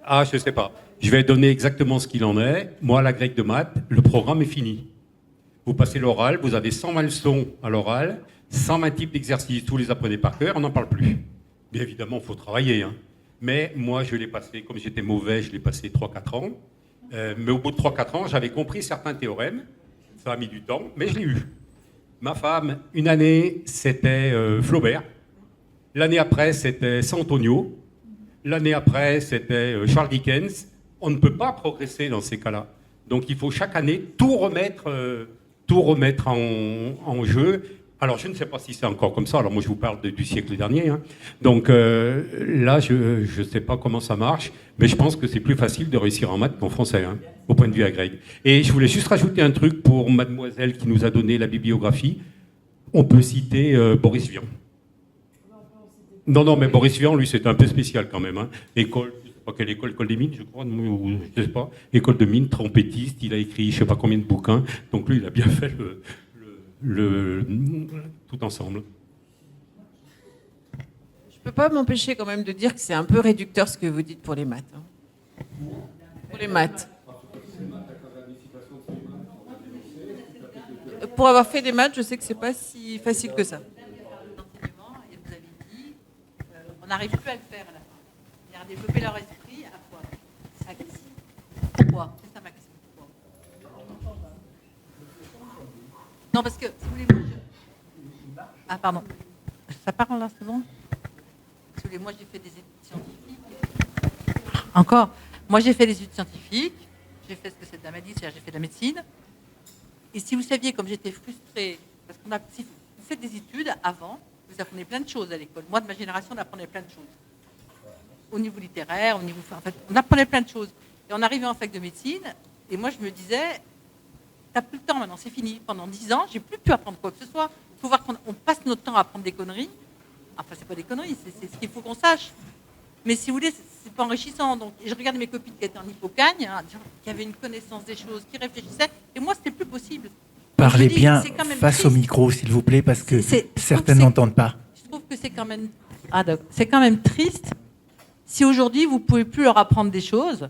Ah, je ne sais pas. Je vais donner exactement ce qu'il en est. Moi, la grecque de maths, le programme est fini. Vous passez l'oral, vous avez 120 leçons à l'oral, 120 types d'exercices, vous les apprenez par cœur, on n'en parle plus. Bien évidemment, il faut travailler. Hein. Mais moi, je l'ai passé, comme j'étais mauvais, je l'ai passé 3-4 ans. Mais au bout de 3-4 ans, j'avais compris certains théorèmes. Ça a mis du temps, mais je l'ai eu. Ma femme, une année, c'était Flaubert. L'année après, c'était San Antonio. L'année après, c'était Charles Dickens. On ne peut pas progresser dans ces cas-là. Donc il faut chaque année tout remettre en jeu. Alors je ne sais pas si c'est encore comme ça. Alors moi je vous parle du siècle dernier. Hein. Donc là, je ne sais pas comment ça marche, mais je pense que c'est plus facile de réussir en maths qu'en français, hein, au point de vue agrég. Et je voulais juste rajouter un truc pour mademoiselle qui nous a donné la bibliographie. On peut citer Boris Vian. Non, mais Boris Vian, lui, c'était un peu spécial quand même. Hein. École, je ne sais pas quelle école des mines, je crois, ou je ne sais pas. École de mines, trompettiste, il a écrit je ne sais pas combien de bouquins. Donc lui, il a bien fait tout ensemble. Je ne peux pas m'empêcher quand même de dire que c'est un peu réducteur ce que vous dites pour les maths. Hein. Pour les maths. Pour avoir fait des maths, je sais que c'est pas si facile que ça. On n'arrive plus à le faire à la fin. Ils ont développé leur esprit à quoi? Pourquoi? C'est ça ma question. Pourquoi? Non, parce que, si vous voulez, moi, Ah, pardon. Ça parle là, c'est bon? Si vous voulez, moi, j'ai fait des études scientifiques. Encore? Moi, j'ai fait des études scientifiques. J'ai fait ce que c'est de la médecine, c'est-à-dire j'ai fait de la médecine. Et si vous saviez comme j'étais frustrée, parce qu'on a, si vous faites des études avant, vous apprenez plein de choses à l'école. Moi, de ma génération, on apprenait plein de choses. Au niveau littéraire, au niveau... En fait, on apprenait plein de choses. Et on arrivait en fac de médecine, et moi, je me disais, t'as plus le temps maintenant, c'est fini. Pendant 10 ans, j'ai plus pu apprendre quoi que ce soit. Il faut voir qu'on passe notre temps à apprendre des conneries. Enfin, c'est pas des conneries, c'est ce qu'il faut qu'on sache. Mais si vous voulez, c'est pas enrichissant. Donc, je regardais mes copines qui étaient en hippocagne, hein, qui avaient une connaissance des choses, qui réfléchissaient, et moi, c'était plus possible. Parlez bien face au micro, s'il vous plaît, parce que certaines n'entendent pas. Je trouve que c'est quand même triste si aujourd'hui vous ne pouvez plus leur apprendre des choses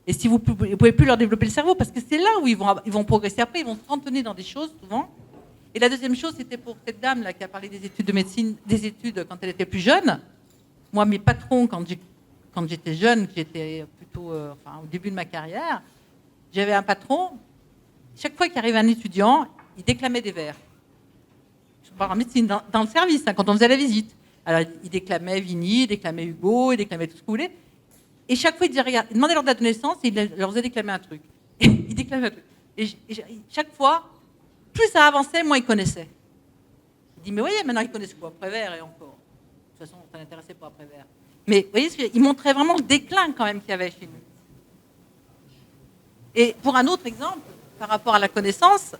et si vous ne pouvez plus leur développer le cerveau, parce que c'est là où ils vont progresser après, ils vont se cantonner dans des choses souvent. Et la deuxième chose, c'était pour cette dame là qui a parlé des études de médecine, des études quand elle était plus jeune. Moi, mes patrons, quand j'étais jeune, j'étais plutôt au début de ma carrière, j'avais un patron. Chaque fois qu'il arrivait un étudiant, il déclamait des vers. Je parle en médecine, dans le service, hein, quand on faisait la visite. Alors, il déclamait Vigny, il déclamait Hugo, il déclamait tout ce que vous voulez. Et chaque fois, il disait, regarde, il demandait leur date de naissance et il leur faisait déclamer un truc. Et il déclamait un truc. Et chaque fois, plus ça avançait, moins il connaissait. Il dit, mais voyez, maintenant, il connaissent quoi? Prévert et encore. De toute façon, ça n'intéressait pas Prévert. Mais vous voyez, il montrait vraiment le déclin quand même qu'il y avait chez nous. Et pour un autre exemple, par rapport à la connaissance,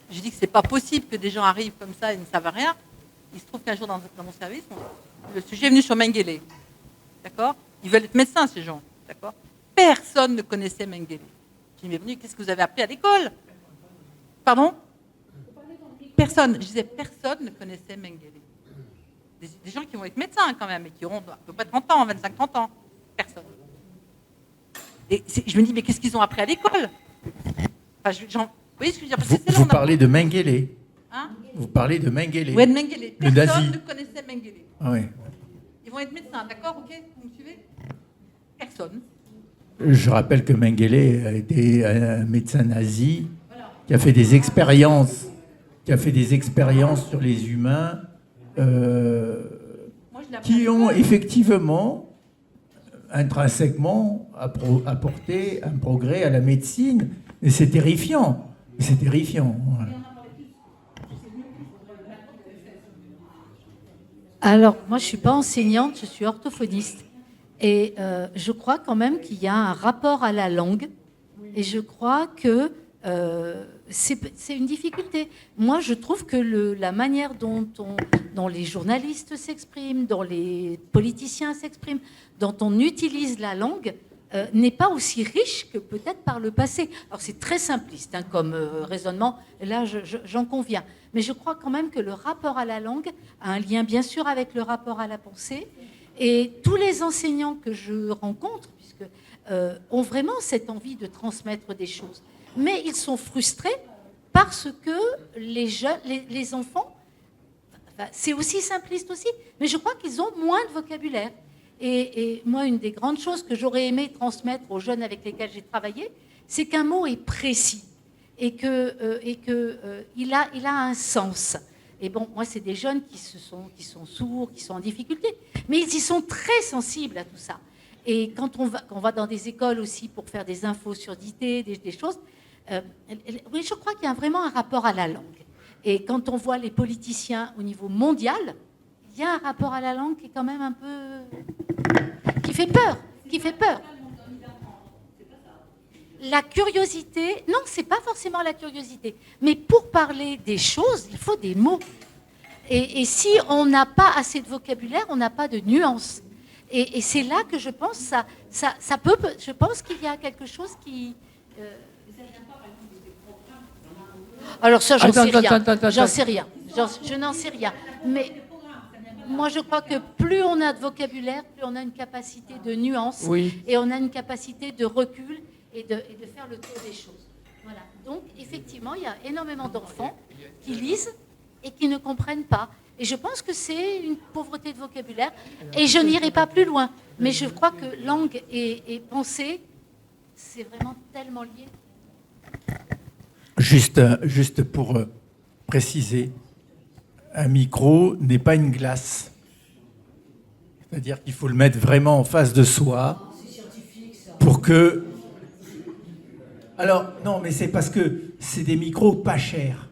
je dis que c'est pas possible que des gens arrivent comme ça et ne savent rien. Il se trouve qu'un jour dans mon service, le sujet est venu sur Mengele. D'accord? Ils veulent être médecins, ces gens. D'accord? Personne ne connaissait Mengele. Je dis, mais qu'est-ce que vous avez appris à l'école? Pardon? Personne. Je disais, personne ne connaissait Mengele. Des gens qui vont être médecins quand même, et qui auront à peu près 30 ans, 25-30 ans. Personne. Et je me dis, mais qu'est-ce qu'ils ont appris à l'école? Enfin, vous voyez ce que je veux dire? Parce que Vous parlez de Mengele. Hein? Vous parlez de Mengele. Oui, de Mengele. Le Personne nazi. ne connaissait Mengele. Ah oui. Ils vont être médecins, d'accord? Ok? Vous me suivez? Personne. Je rappelle que Mengele a été un médecin nazi qui a fait des expériences, sur les humains qui ont effectivement intrinsèquement apporté un progrès à la médecine. Et c'est terrifiant. C'est terrifiant. Voilà. Alors, moi, je ne suis pas enseignante, je suis orthophoniste. Et je crois quand même qu'il y a un rapport à la langue. Et je crois que c'est une difficulté. Moi, je trouve que la manière dont les journalistes s'expriment, dont les politiciens s'expriment, dont on utilise la langue, n'est pas aussi riche que peut-être par le passé. Alors c'est très simpliste comme raisonnement, et là j'en conviens. Mais je crois quand même que le rapport à la langue a un lien bien sûr avec le rapport à la pensée. Et tous les enseignants que je rencontre, puisque, ont vraiment cette envie de transmettre des choses. Mais ils sont frustrés parce que les enfants, c'est aussi simpliste aussi, mais je crois qu'ils ont moins de vocabulaire. Et moi, une des grandes choses que j'aurais aimé transmettre aux jeunes avec lesquels j'ai travaillé, c'est qu'un mot est précis et qu'il a un sens. Et bon, moi, c'est des jeunes qui sont sourds, qui sont en difficulté, mais ils y sont très sensibles à tout ça. Et quand on va dans des écoles aussi pour faire des infos sur surdité, des choses, oui, je crois qu'il y a vraiment un rapport à la langue. Et quand on voit les politiciens au niveau mondial, il y a un rapport à la langue qui est quand même un peu... qui fait peur. La curiosité, non, c'est pas forcément la curiosité. Mais pour parler des choses, il faut des mots. Et si on n'a pas assez de vocabulaire, on n'a pas de nuances. Et c'est là que je pense ça peut. Je pense qu'il y a quelque chose qui. Alors ça, j'en sais rien. Je n'en sais rien. Mais moi, je crois que plus on a de vocabulaire, plus on a une capacité de nuance, et on a une capacité de recul. Et de faire le tour des choses. Voilà. Donc, effectivement, il y a énormément d'enfants qui lisent et qui ne comprennent pas. Et je pense que c'est une pauvreté de vocabulaire. Et je n'irai pas plus loin. Mais je crois que langue et pensée, c'est vraiment tellement lié. Juste pour préciser, un micro n'est pas une glace. C'est-à-dire qu'il faut le mettre vraiment en face de soi pour que... Alors, non, mais c'est parce que c'est des micros pas chers.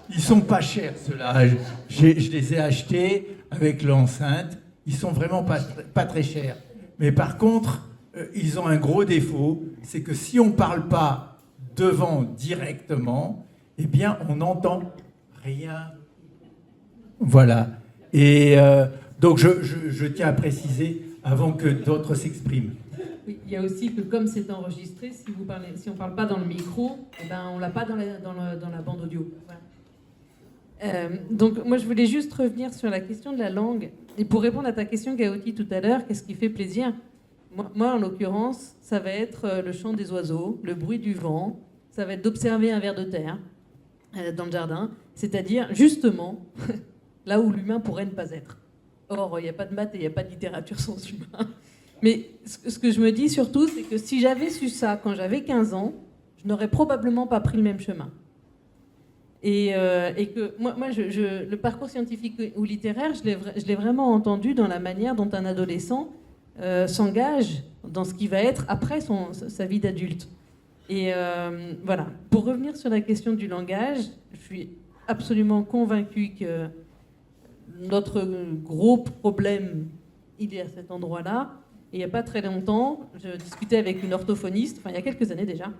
Ils sont pas chers, ceux-là. Je les ai achetés avec l'enceinte. Ils sont vraiment pas très chers. Mais par contre, ils ont un gros défaut. C'est que si on ne parle pas devant directement, eh bien, on n'entend rien. Voilà. Et donc, je tiens à préciser avant que d'autres s'expriment. Oui, il y a aussi que comme c'est enregistré, si on ne parle pas dans le micro, eh ben, on ne l'a pas dans la bande audio. Voilà. Donc moi je voulais juste revenir sur la question de la langue. Et pour répondre à ta question, Gaoti, tout à l'heure, qu'est-ce qui fait plaisir ? Moi en l'occurrence, ça va être le chant des oiseaux, le bruit du vent, ça va être d'observer un ver de terre dans le jardin, c'est-à-dire justement là où l'humain pourrait ne pas être. Or, il n'y a pas de maths et il n'y a pas de littérature sans humain. Mais ce que je me dis surtout, c'est que si j'avais su ça quand j'avais 15 ans, je n'aurais probablement pas pris le même chemin. Et que moi le parcours scientifique ou littéraire, je l'ai vraiment entendu dans la manière dont un adolescent s'engage dans ce qui va être après sa vie d'adulte. Et voilà. Pour revenir sur la question du langage, je suis absolument convaincue que notre gros problème, il est à cet endroit-là. Et il n'y a pas très longtemps, je discutais avec une orthophoniste, il y a quelques années déjà,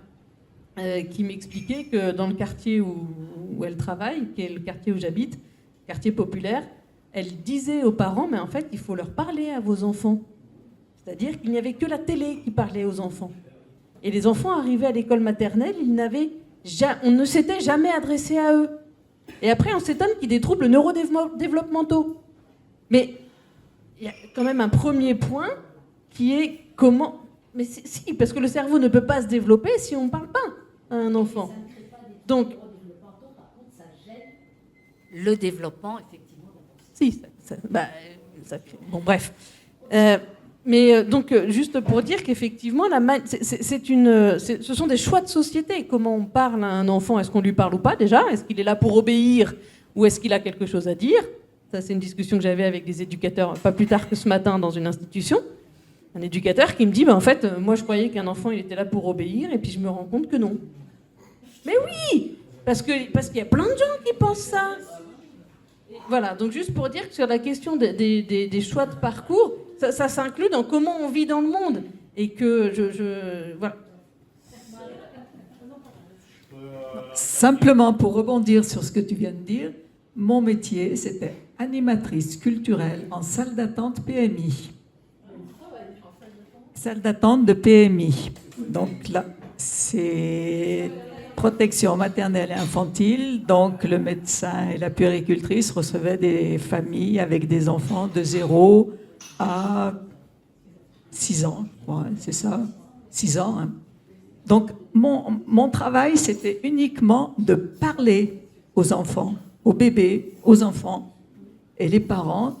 qui m'expliquait que dans le quartier où elle travaille, qui est le quartier où j'habite, quartier populaire, elle disait aux parents, mais en fait, il faut leur parler à vos enfants. C'est-à-dire qu'il n'y avait que la télé qui parlait aux enfants. Et les enfants arrivaient à l'école maternelle, on ne s'était jamais adressé à eux. Et après, on s'étonne qu'il y ait des troubles neurodéveloppementaux. Mais il y a quand même un premier point qui est comment... Mais si, parce que le cerveau ne peut pas se développer si on ne parle pas à un enfant. Donc... Ça gêne le développement, effectivement. Si, ça crée... Bon, bref. Donc, juste pour dire qu'effectivement, ce sont des choix de société. Comment on parle à un enfant, est-ce qu'on lui parle ou pas déjà ? Est-ce qu'il est là pour obéir ou est-ce qu'il a quelque chose à dire ? Ça, c'est une discussion que j'avais avec des éducateurs, pas plus tard que ce matin, dans une institution. Un éducateur qui me dit, en fait, moi je croyais qu'un enfant il était là pour obéir, et puis je me rends compte que non. Mais oui, parce qu'il y a plein de gens qui pensent ça. Voilà, donc juste pour dire que sur la question des choix de parcours, ça s'inclut dans comment on vit dans le monde. Et que voilà. Simplement pour rebondir sur ce que tu viens de dire, mon métier c'était animatrice culturelle en salle d'attente PMI. salle d'attente de PMI. Donc là, c'est protection maternelle et infantile. Donc le médecin et la puéricultrice recevaient des familles avec des enfants de 0 à 6 ans, je crois, c'est ça, 6 ans. Hein. Donc mon travail, c'était uniquement de parler aux enfants, aux bébés, aux enfants. Et les parents,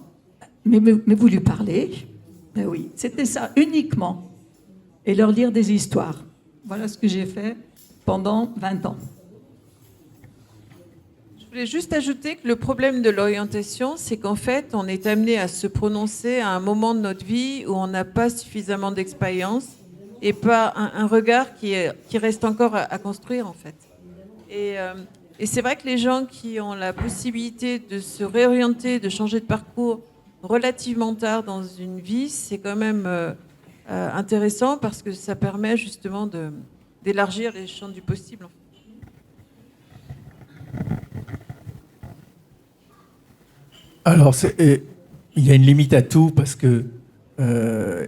mais vous lui parlez? Ben oui, c'était ça, uniquement. Et leur lire des histoires. Voilà ce que j'ai fait pendant 20 ans. Je voulais juste ajouter que le problème de l'orientation, c'est qu'en fait, on est amené à se prononcer à un moment de notre vie où on n'a pas suffisamment d'expérience et pas un regard qui reste encore à construire, en fait. Et c'est vrai que les gens qui ont la possibilité de se réorienter, de changer de parcours relativement tard dans une vie, c'est quand même intéressant parce que ça permet justement d'élargir les champs du possible. Alors, il y a une limite à tout parce que,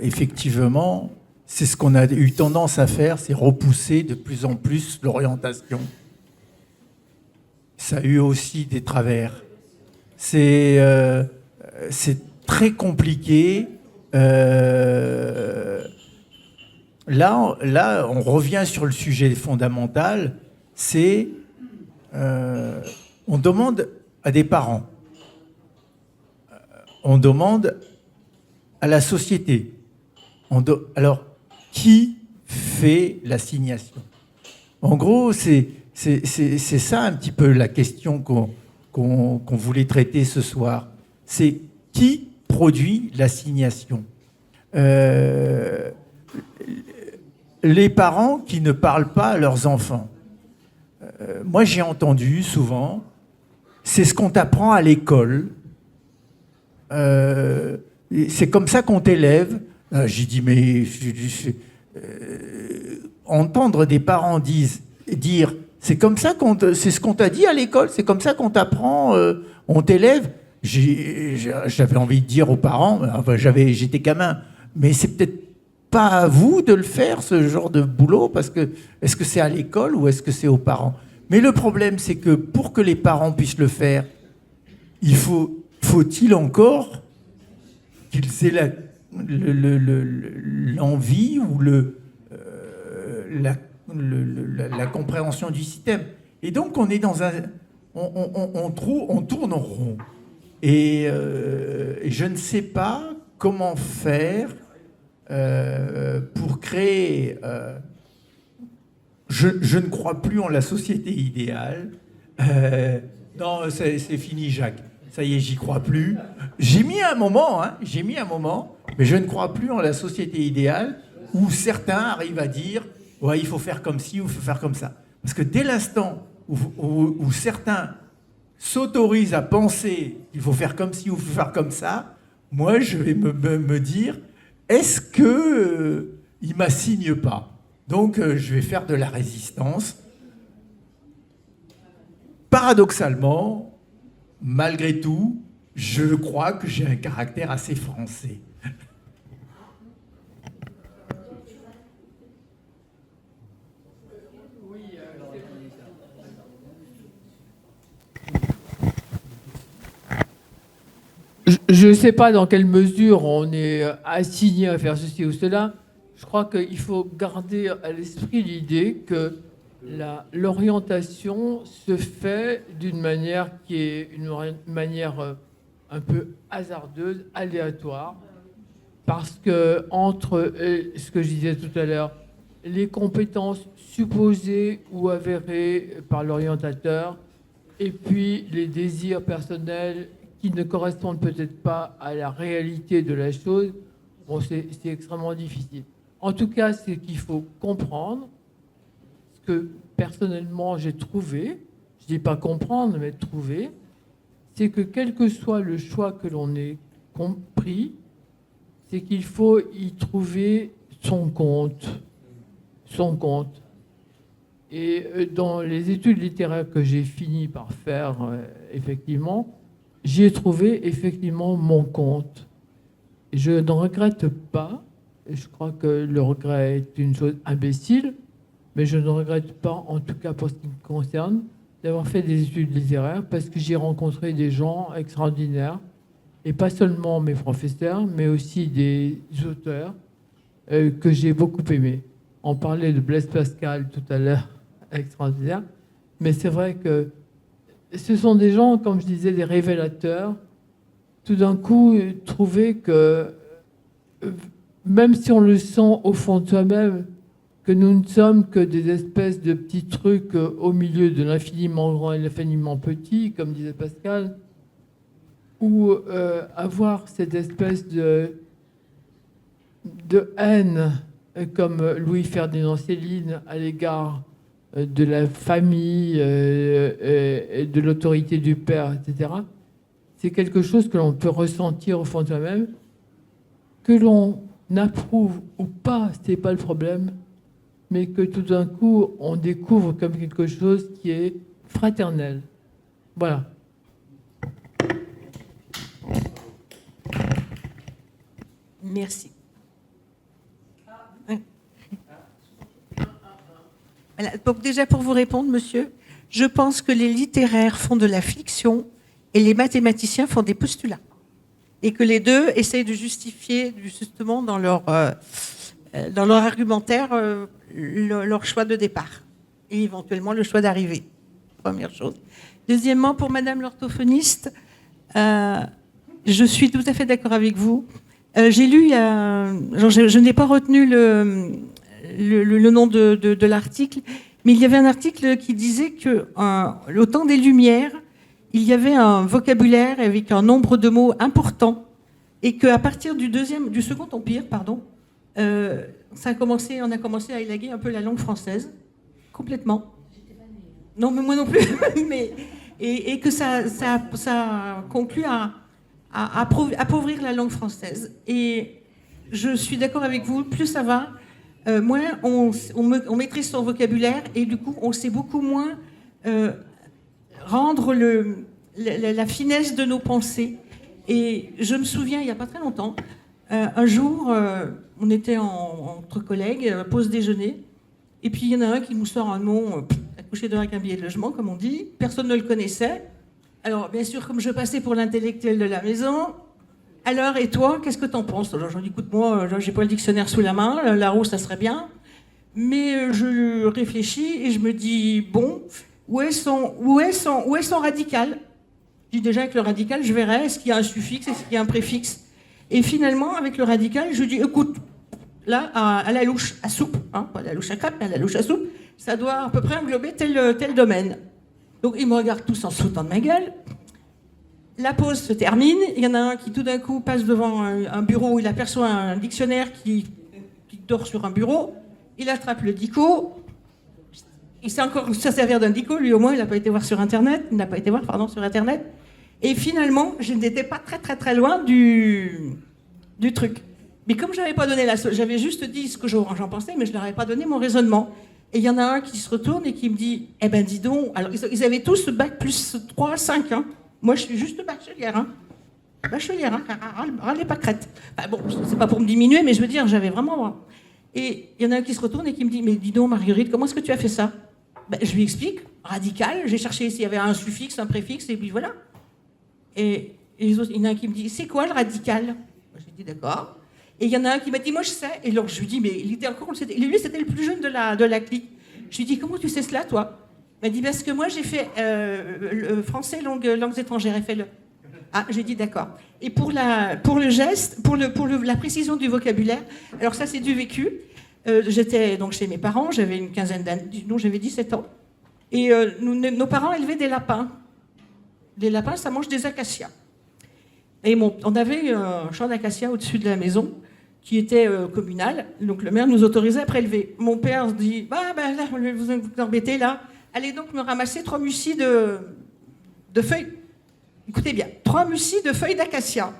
effectivement, c'est ce qu'on a eu tendance à faire, c'est repousser de plus en plus l'orientation. Ça a eu aussi des travers. C'est très compliqué. Là, on revient sur le sujet fondamental, c'est on demande à des parents, on demande à la société. Alors, qui fait l'assignation? En gros, c'est ça un petit peu la question qu'on voulait traiter ce soir. C'est qui produit l'assignation? Les parents qui ne parlent pas à leurs enfants. Moi, j'ai entendu souvent, c'est ce qu'on t'apprend à l'école. C'est comme ça qu'on t'élève. J'ai dit, mais entendre des parents dire, c'est comme ça c'est ce qu'on t'a dit à l'école, c'est comme ça qu'on t'apprend, on t'élève. J'avais envie de dire aux parents, enfin, j'étais gamin, mais c'est peut-être pas à vous de le faire, ce genre de boulot, parce que est-ce que c'est à l'école ou est-ce que c'est aux parents? Mais le problème, c'est que pour que les parents puissent le faire, faut-il encore qu'ils aient l'envie ou la compréhension du système. Et donc, on est dans on tourne en rond. Et je ne sais pas comment faire pour créer... je ne crois plus en la société idéale. Non, c'est fini, Jacques. Ça y est, j'y crois plus. J'ai mis un moment, mais je ne crois plus en la société idéale où certains arrivent à dire « ouais, il faut faire comme ci ou il faut faire comme ça ». Parce que dès l'instant où certains s'autorisent à penser qu'il faut faire comme ci ou il faut faire comme ça, moi, je vais me dire « est-ce qu'il ne m'assigne pas ?» Donc, je vais faire de la résistance. Paradoxalement, malgré tout, je crois que j'ai un caractère assez français. Je ne sais pas dans quelle mesure on est assigné à faire ceci ou cela. Je crois qu'il faut garder à l'esprit l'idée que l'orientation se fait d'une manière qui est une manière un peu hasardeuse, aléatoire, parce que entre ce que je disais tout à l'heure, les compétences supposées ou avérées par l'orientateur, et puis les désirs personnels qui ne correspondent peut-être pas à la réalité de la chose, bon, c'est extrêmement difficile. En tout cas, c'est qu'il faut comprendre ce que personnellement j'ai trouvé, je ne dis pas comprendre, mais trouver, c'est que quel que soit le choix que l'on ait compris, c'est qu'il faut y trouver son compte. Son compte. Et dans les études littéraires que j'ai fini par faire, effectivement, j'y ai trouvé effectivement mon compte. Et je ne regrette pas je crois que le regret est une chose imbécile, mais je ne regrette pas, en tout cas pour ce qui me concerne, d'avoir fait des études littéraires parce que j'ai rencontré des gens extraordinaires, et pas seulement mes professeurs, mais aussi des auteurs que j'ai beaucoup aimés. On parlait de Blaise Pascal tout à l'heure, extraordinaire, mais c'est vrai que ce sont des gens, comme je disais, des révélateurs. Tout d'un coup, trouver que, même si on le sent au fond de soi-même, que nous ne sommes que des espèces de petits trucs au milieu de l'infiniment grand et l'infiniment petit, comme disait Pascal, ou avoir cette espèce de haine, comme Louis-Ferdinand Céline, à l'égard de la famille et de l'autorité du père, etc. C'est quelque chose que l'on peut ressentir au fond de soi-même, que l'on approuve ou pas, c'est pas le problème, mais que tout d'un coup, on découvre comme quelque chose qui est fraternel. Voilà. Merci. Voilà. Donc déjà pour vous répondre, monsieur, je pense que les littéraires font de la fiction et les mathématiciens font des postulats. Et que les deux essayent de justifier justement dans leur argumentaire leur choix de départ et éventuellement le choix d'arrivée. Première chose. Deuxièmement, pour madame l'orthophoniste, je suis tout à fait d'accord avec vous. J'ai lu, je n'ai pas retenu le nom de l'article, mais il y avait un article qui disait qu'au temps des Lumières, il y avait un vocabulaire avec un nombre de mots important et qu'à partir du Second Empire, on a commencé à élaguer un peu la langue française, complètement. Non, mais moi non plus. et que ça conclut à appauvrir la langue française. Et je suis d'accord avec vous, plus ça va, moins on maîtrise son vocabulaire et du coup, on sait beaucoup moins rendre la finesse de nos pensées. Et je me souviens, il n'y a pas très longtemps, un jour, on était entre collègues, pause déjeuner, et puis il y en a un qui nous sort un nom accouché de avec un billet de logement, comme on dit. Personne ne le connaissait. Alors, bien sûr, comme je passais pour l'intellectuel de la maison, alors, et toi, qu'est-ce que t'en penses? Alors, j'en dis, écoute, moi, j'ai pas le dictionnaire sous la main, Larousse, ça serait bien. Mais je réfléchis et je me dis, bon, où est son radical? Je dis déjà, avec le radical, je verrai, est-ce qu'il y a un suffixe, est-ce qu'il y a un préfixe? Et finalement, avec le radical, je dis, écoute, là, à la louche à soupe, hein, pas à la louche à crêpe, mais à la louche à soupe, ça doit à peu près englober tel domaine. Donc, ils me regardent tous en se foutant de ma gueule. La pause se termine. Il y en a un qui, tout d'un coup, passe devant un bureau où il aperçoit un dictionnaire qui dort sur un bureau. Il attrape le dico. Il sait encore se servir d'un dico. Lui, au moins, il n'a pas été voir sur Internet. Il n'a pas été voir, sur Internet. Et finalement, je n'étais pas très loin du truc. Mais comme je n'avais pas donné j'avais juste dit ce que j'en pensais, mais je ne leur avais pas donné mon raisonnement. Et il y en a un qui se retourne et qui me dit, eh ben dis donc, alors ils avaient tous bac plus 3, 5, hein. Moi je suis juste bachelière, hein. Râlez pas crête. Enfin, bon, c'est pas pour me diminuer, mais je veux dire, j'avais vraiment... Et il y en a un qui se retourne et qui me dit, mais dis donc Marguerite, comment est-ce que tu as fait ça? Ben, je lui explique, radical, j'ai cherché s'il y avait un suffixe, un préfixe, et puis voilà. Et les autres, il y en a un qui me dit, c'est quoi le radical? J'ai dit, d'accord. Et il y en a un qui m'a dit, moi je sais. Et alors je lui dis, mais il était encore, lui c'était le plus jeune de la clique. Je lui dis, comment tu sais cela toi? Il m'a dit, parce que moi j'ai fait le français langues étrangères, FLE. Ah, j'ai dit d'accord. Et pour le geste, pour la précision du vocabulaire, alors ça c'est du vécu. J'étais donc chez mes parents, j'avais une quinzaine d'années, non j'avais 17 ans. Et nos parents élevaient des lapins. Des lapins, ça mange des acacias. Et on avait un champ d'acacias au-dessus de la maison qui était communal, donc le maire nous autorisait à prélever. Mon père se dit, là, vous embêtez là, allez donc me ramasser 3 mucis de feuilles. Écoutez bien, 3 mucis de feuilles d'acacia.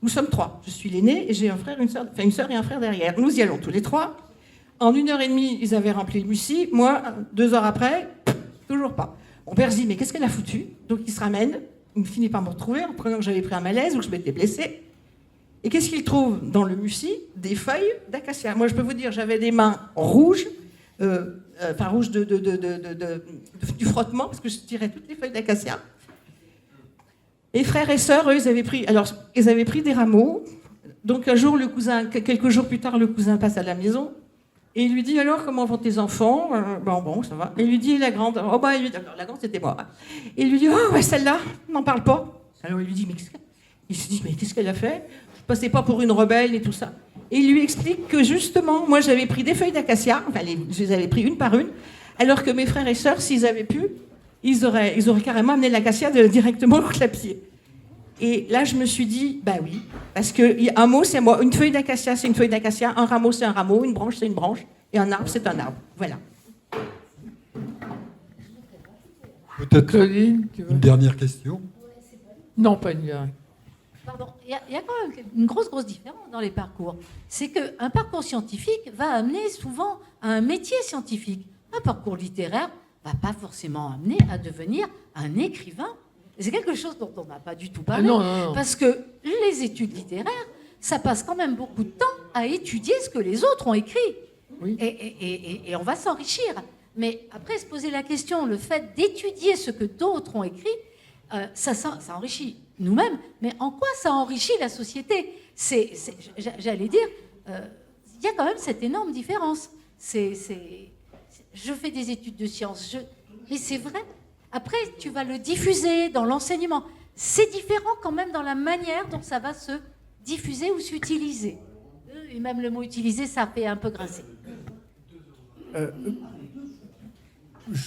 Nous sommes 3. Je suis l'aîné et j'ai un frère, une sœur et un frère derrière. Nous y allons tous les 3. En 1h30, ils avaient rempli le mucis. Moi, 2 heures après, toujours pas. Mon père se dit, mais qu'est-ce qu'elle a foutu? Donc il se ramène. Il finit par me retrouver en prenant que j'avais pris un malaise ou que je m'étais blessée. Et qu'est-ce qu'il trouve dans le mucil? Des feuilles d'acacia. Moi, je peux vous dire, j'avais des mains rouges, rouges du frottement, parce que je tirais toutes les feuilles d'acacia. Et frères et sœurs, eux, ils avaient pris des rameaux. Donc un jour, quelques jours plus tard, le cousin passe à la maison et il lui dit, alors, comment vont tes enfants? Bon, ça va. Et il lui dit, la grande, la grande, c'était moi. Et il lui dit, oh, ouais, celle-là, n'en parle pas. Alors il lui dit, il se dit, mais qu'est-ce qu'elle a fait? Je ne passais pas pour une rebelle et tout ça. Et il lui explique que justement, moi, j'avais pris des feuilles d'acacia, je les avais pris une par une, alors que mes frères et sœurs, s'ils avaient pu, ils auraient carrément amené l'acacia directement au clapier. Et là, je me suis dit, bah oui, parce qu'un mot, c'est un mot, une feuille d'acacia, c'est une feuille d'acacia, un rameau, c'est un rameau, une branche, c'est une branche, et un arbre, c'est un arbre. Voilà. Peut-être une dernière question. Non, pas une dernière. Pardon, il y a quand même une grosse différence dans les parcours. C'est qu'un parcours scientifique va amener souvent à un métier scientifique. Un parcours littéraire ne va pas forcément amener à devenir un écrivain. Et c'est quelque chose dont on n'a pas du tout parlé. Non. Parce que les études littéraires, ça passe quand même beaucoup de temps à étudier ce que les autres ont écrit. Oui. Et on va s'enrichir. Mais après, se poser la question, le fait d'étudier ce que d'autres ont écrit, ça enrichit nous-mêmes, mais en quoi ça enrichit la société? J'allais dire, il y a quand même cette énorme différence. Je fais des études de sciences, mais c'est vrai. Après, tu vas le diffuser dans l'enseignement. C'est différent quand même dans la manière dont ça va se diffuser ou s'utiliser. Et même le mot utiliser, ça fait un peu grincer.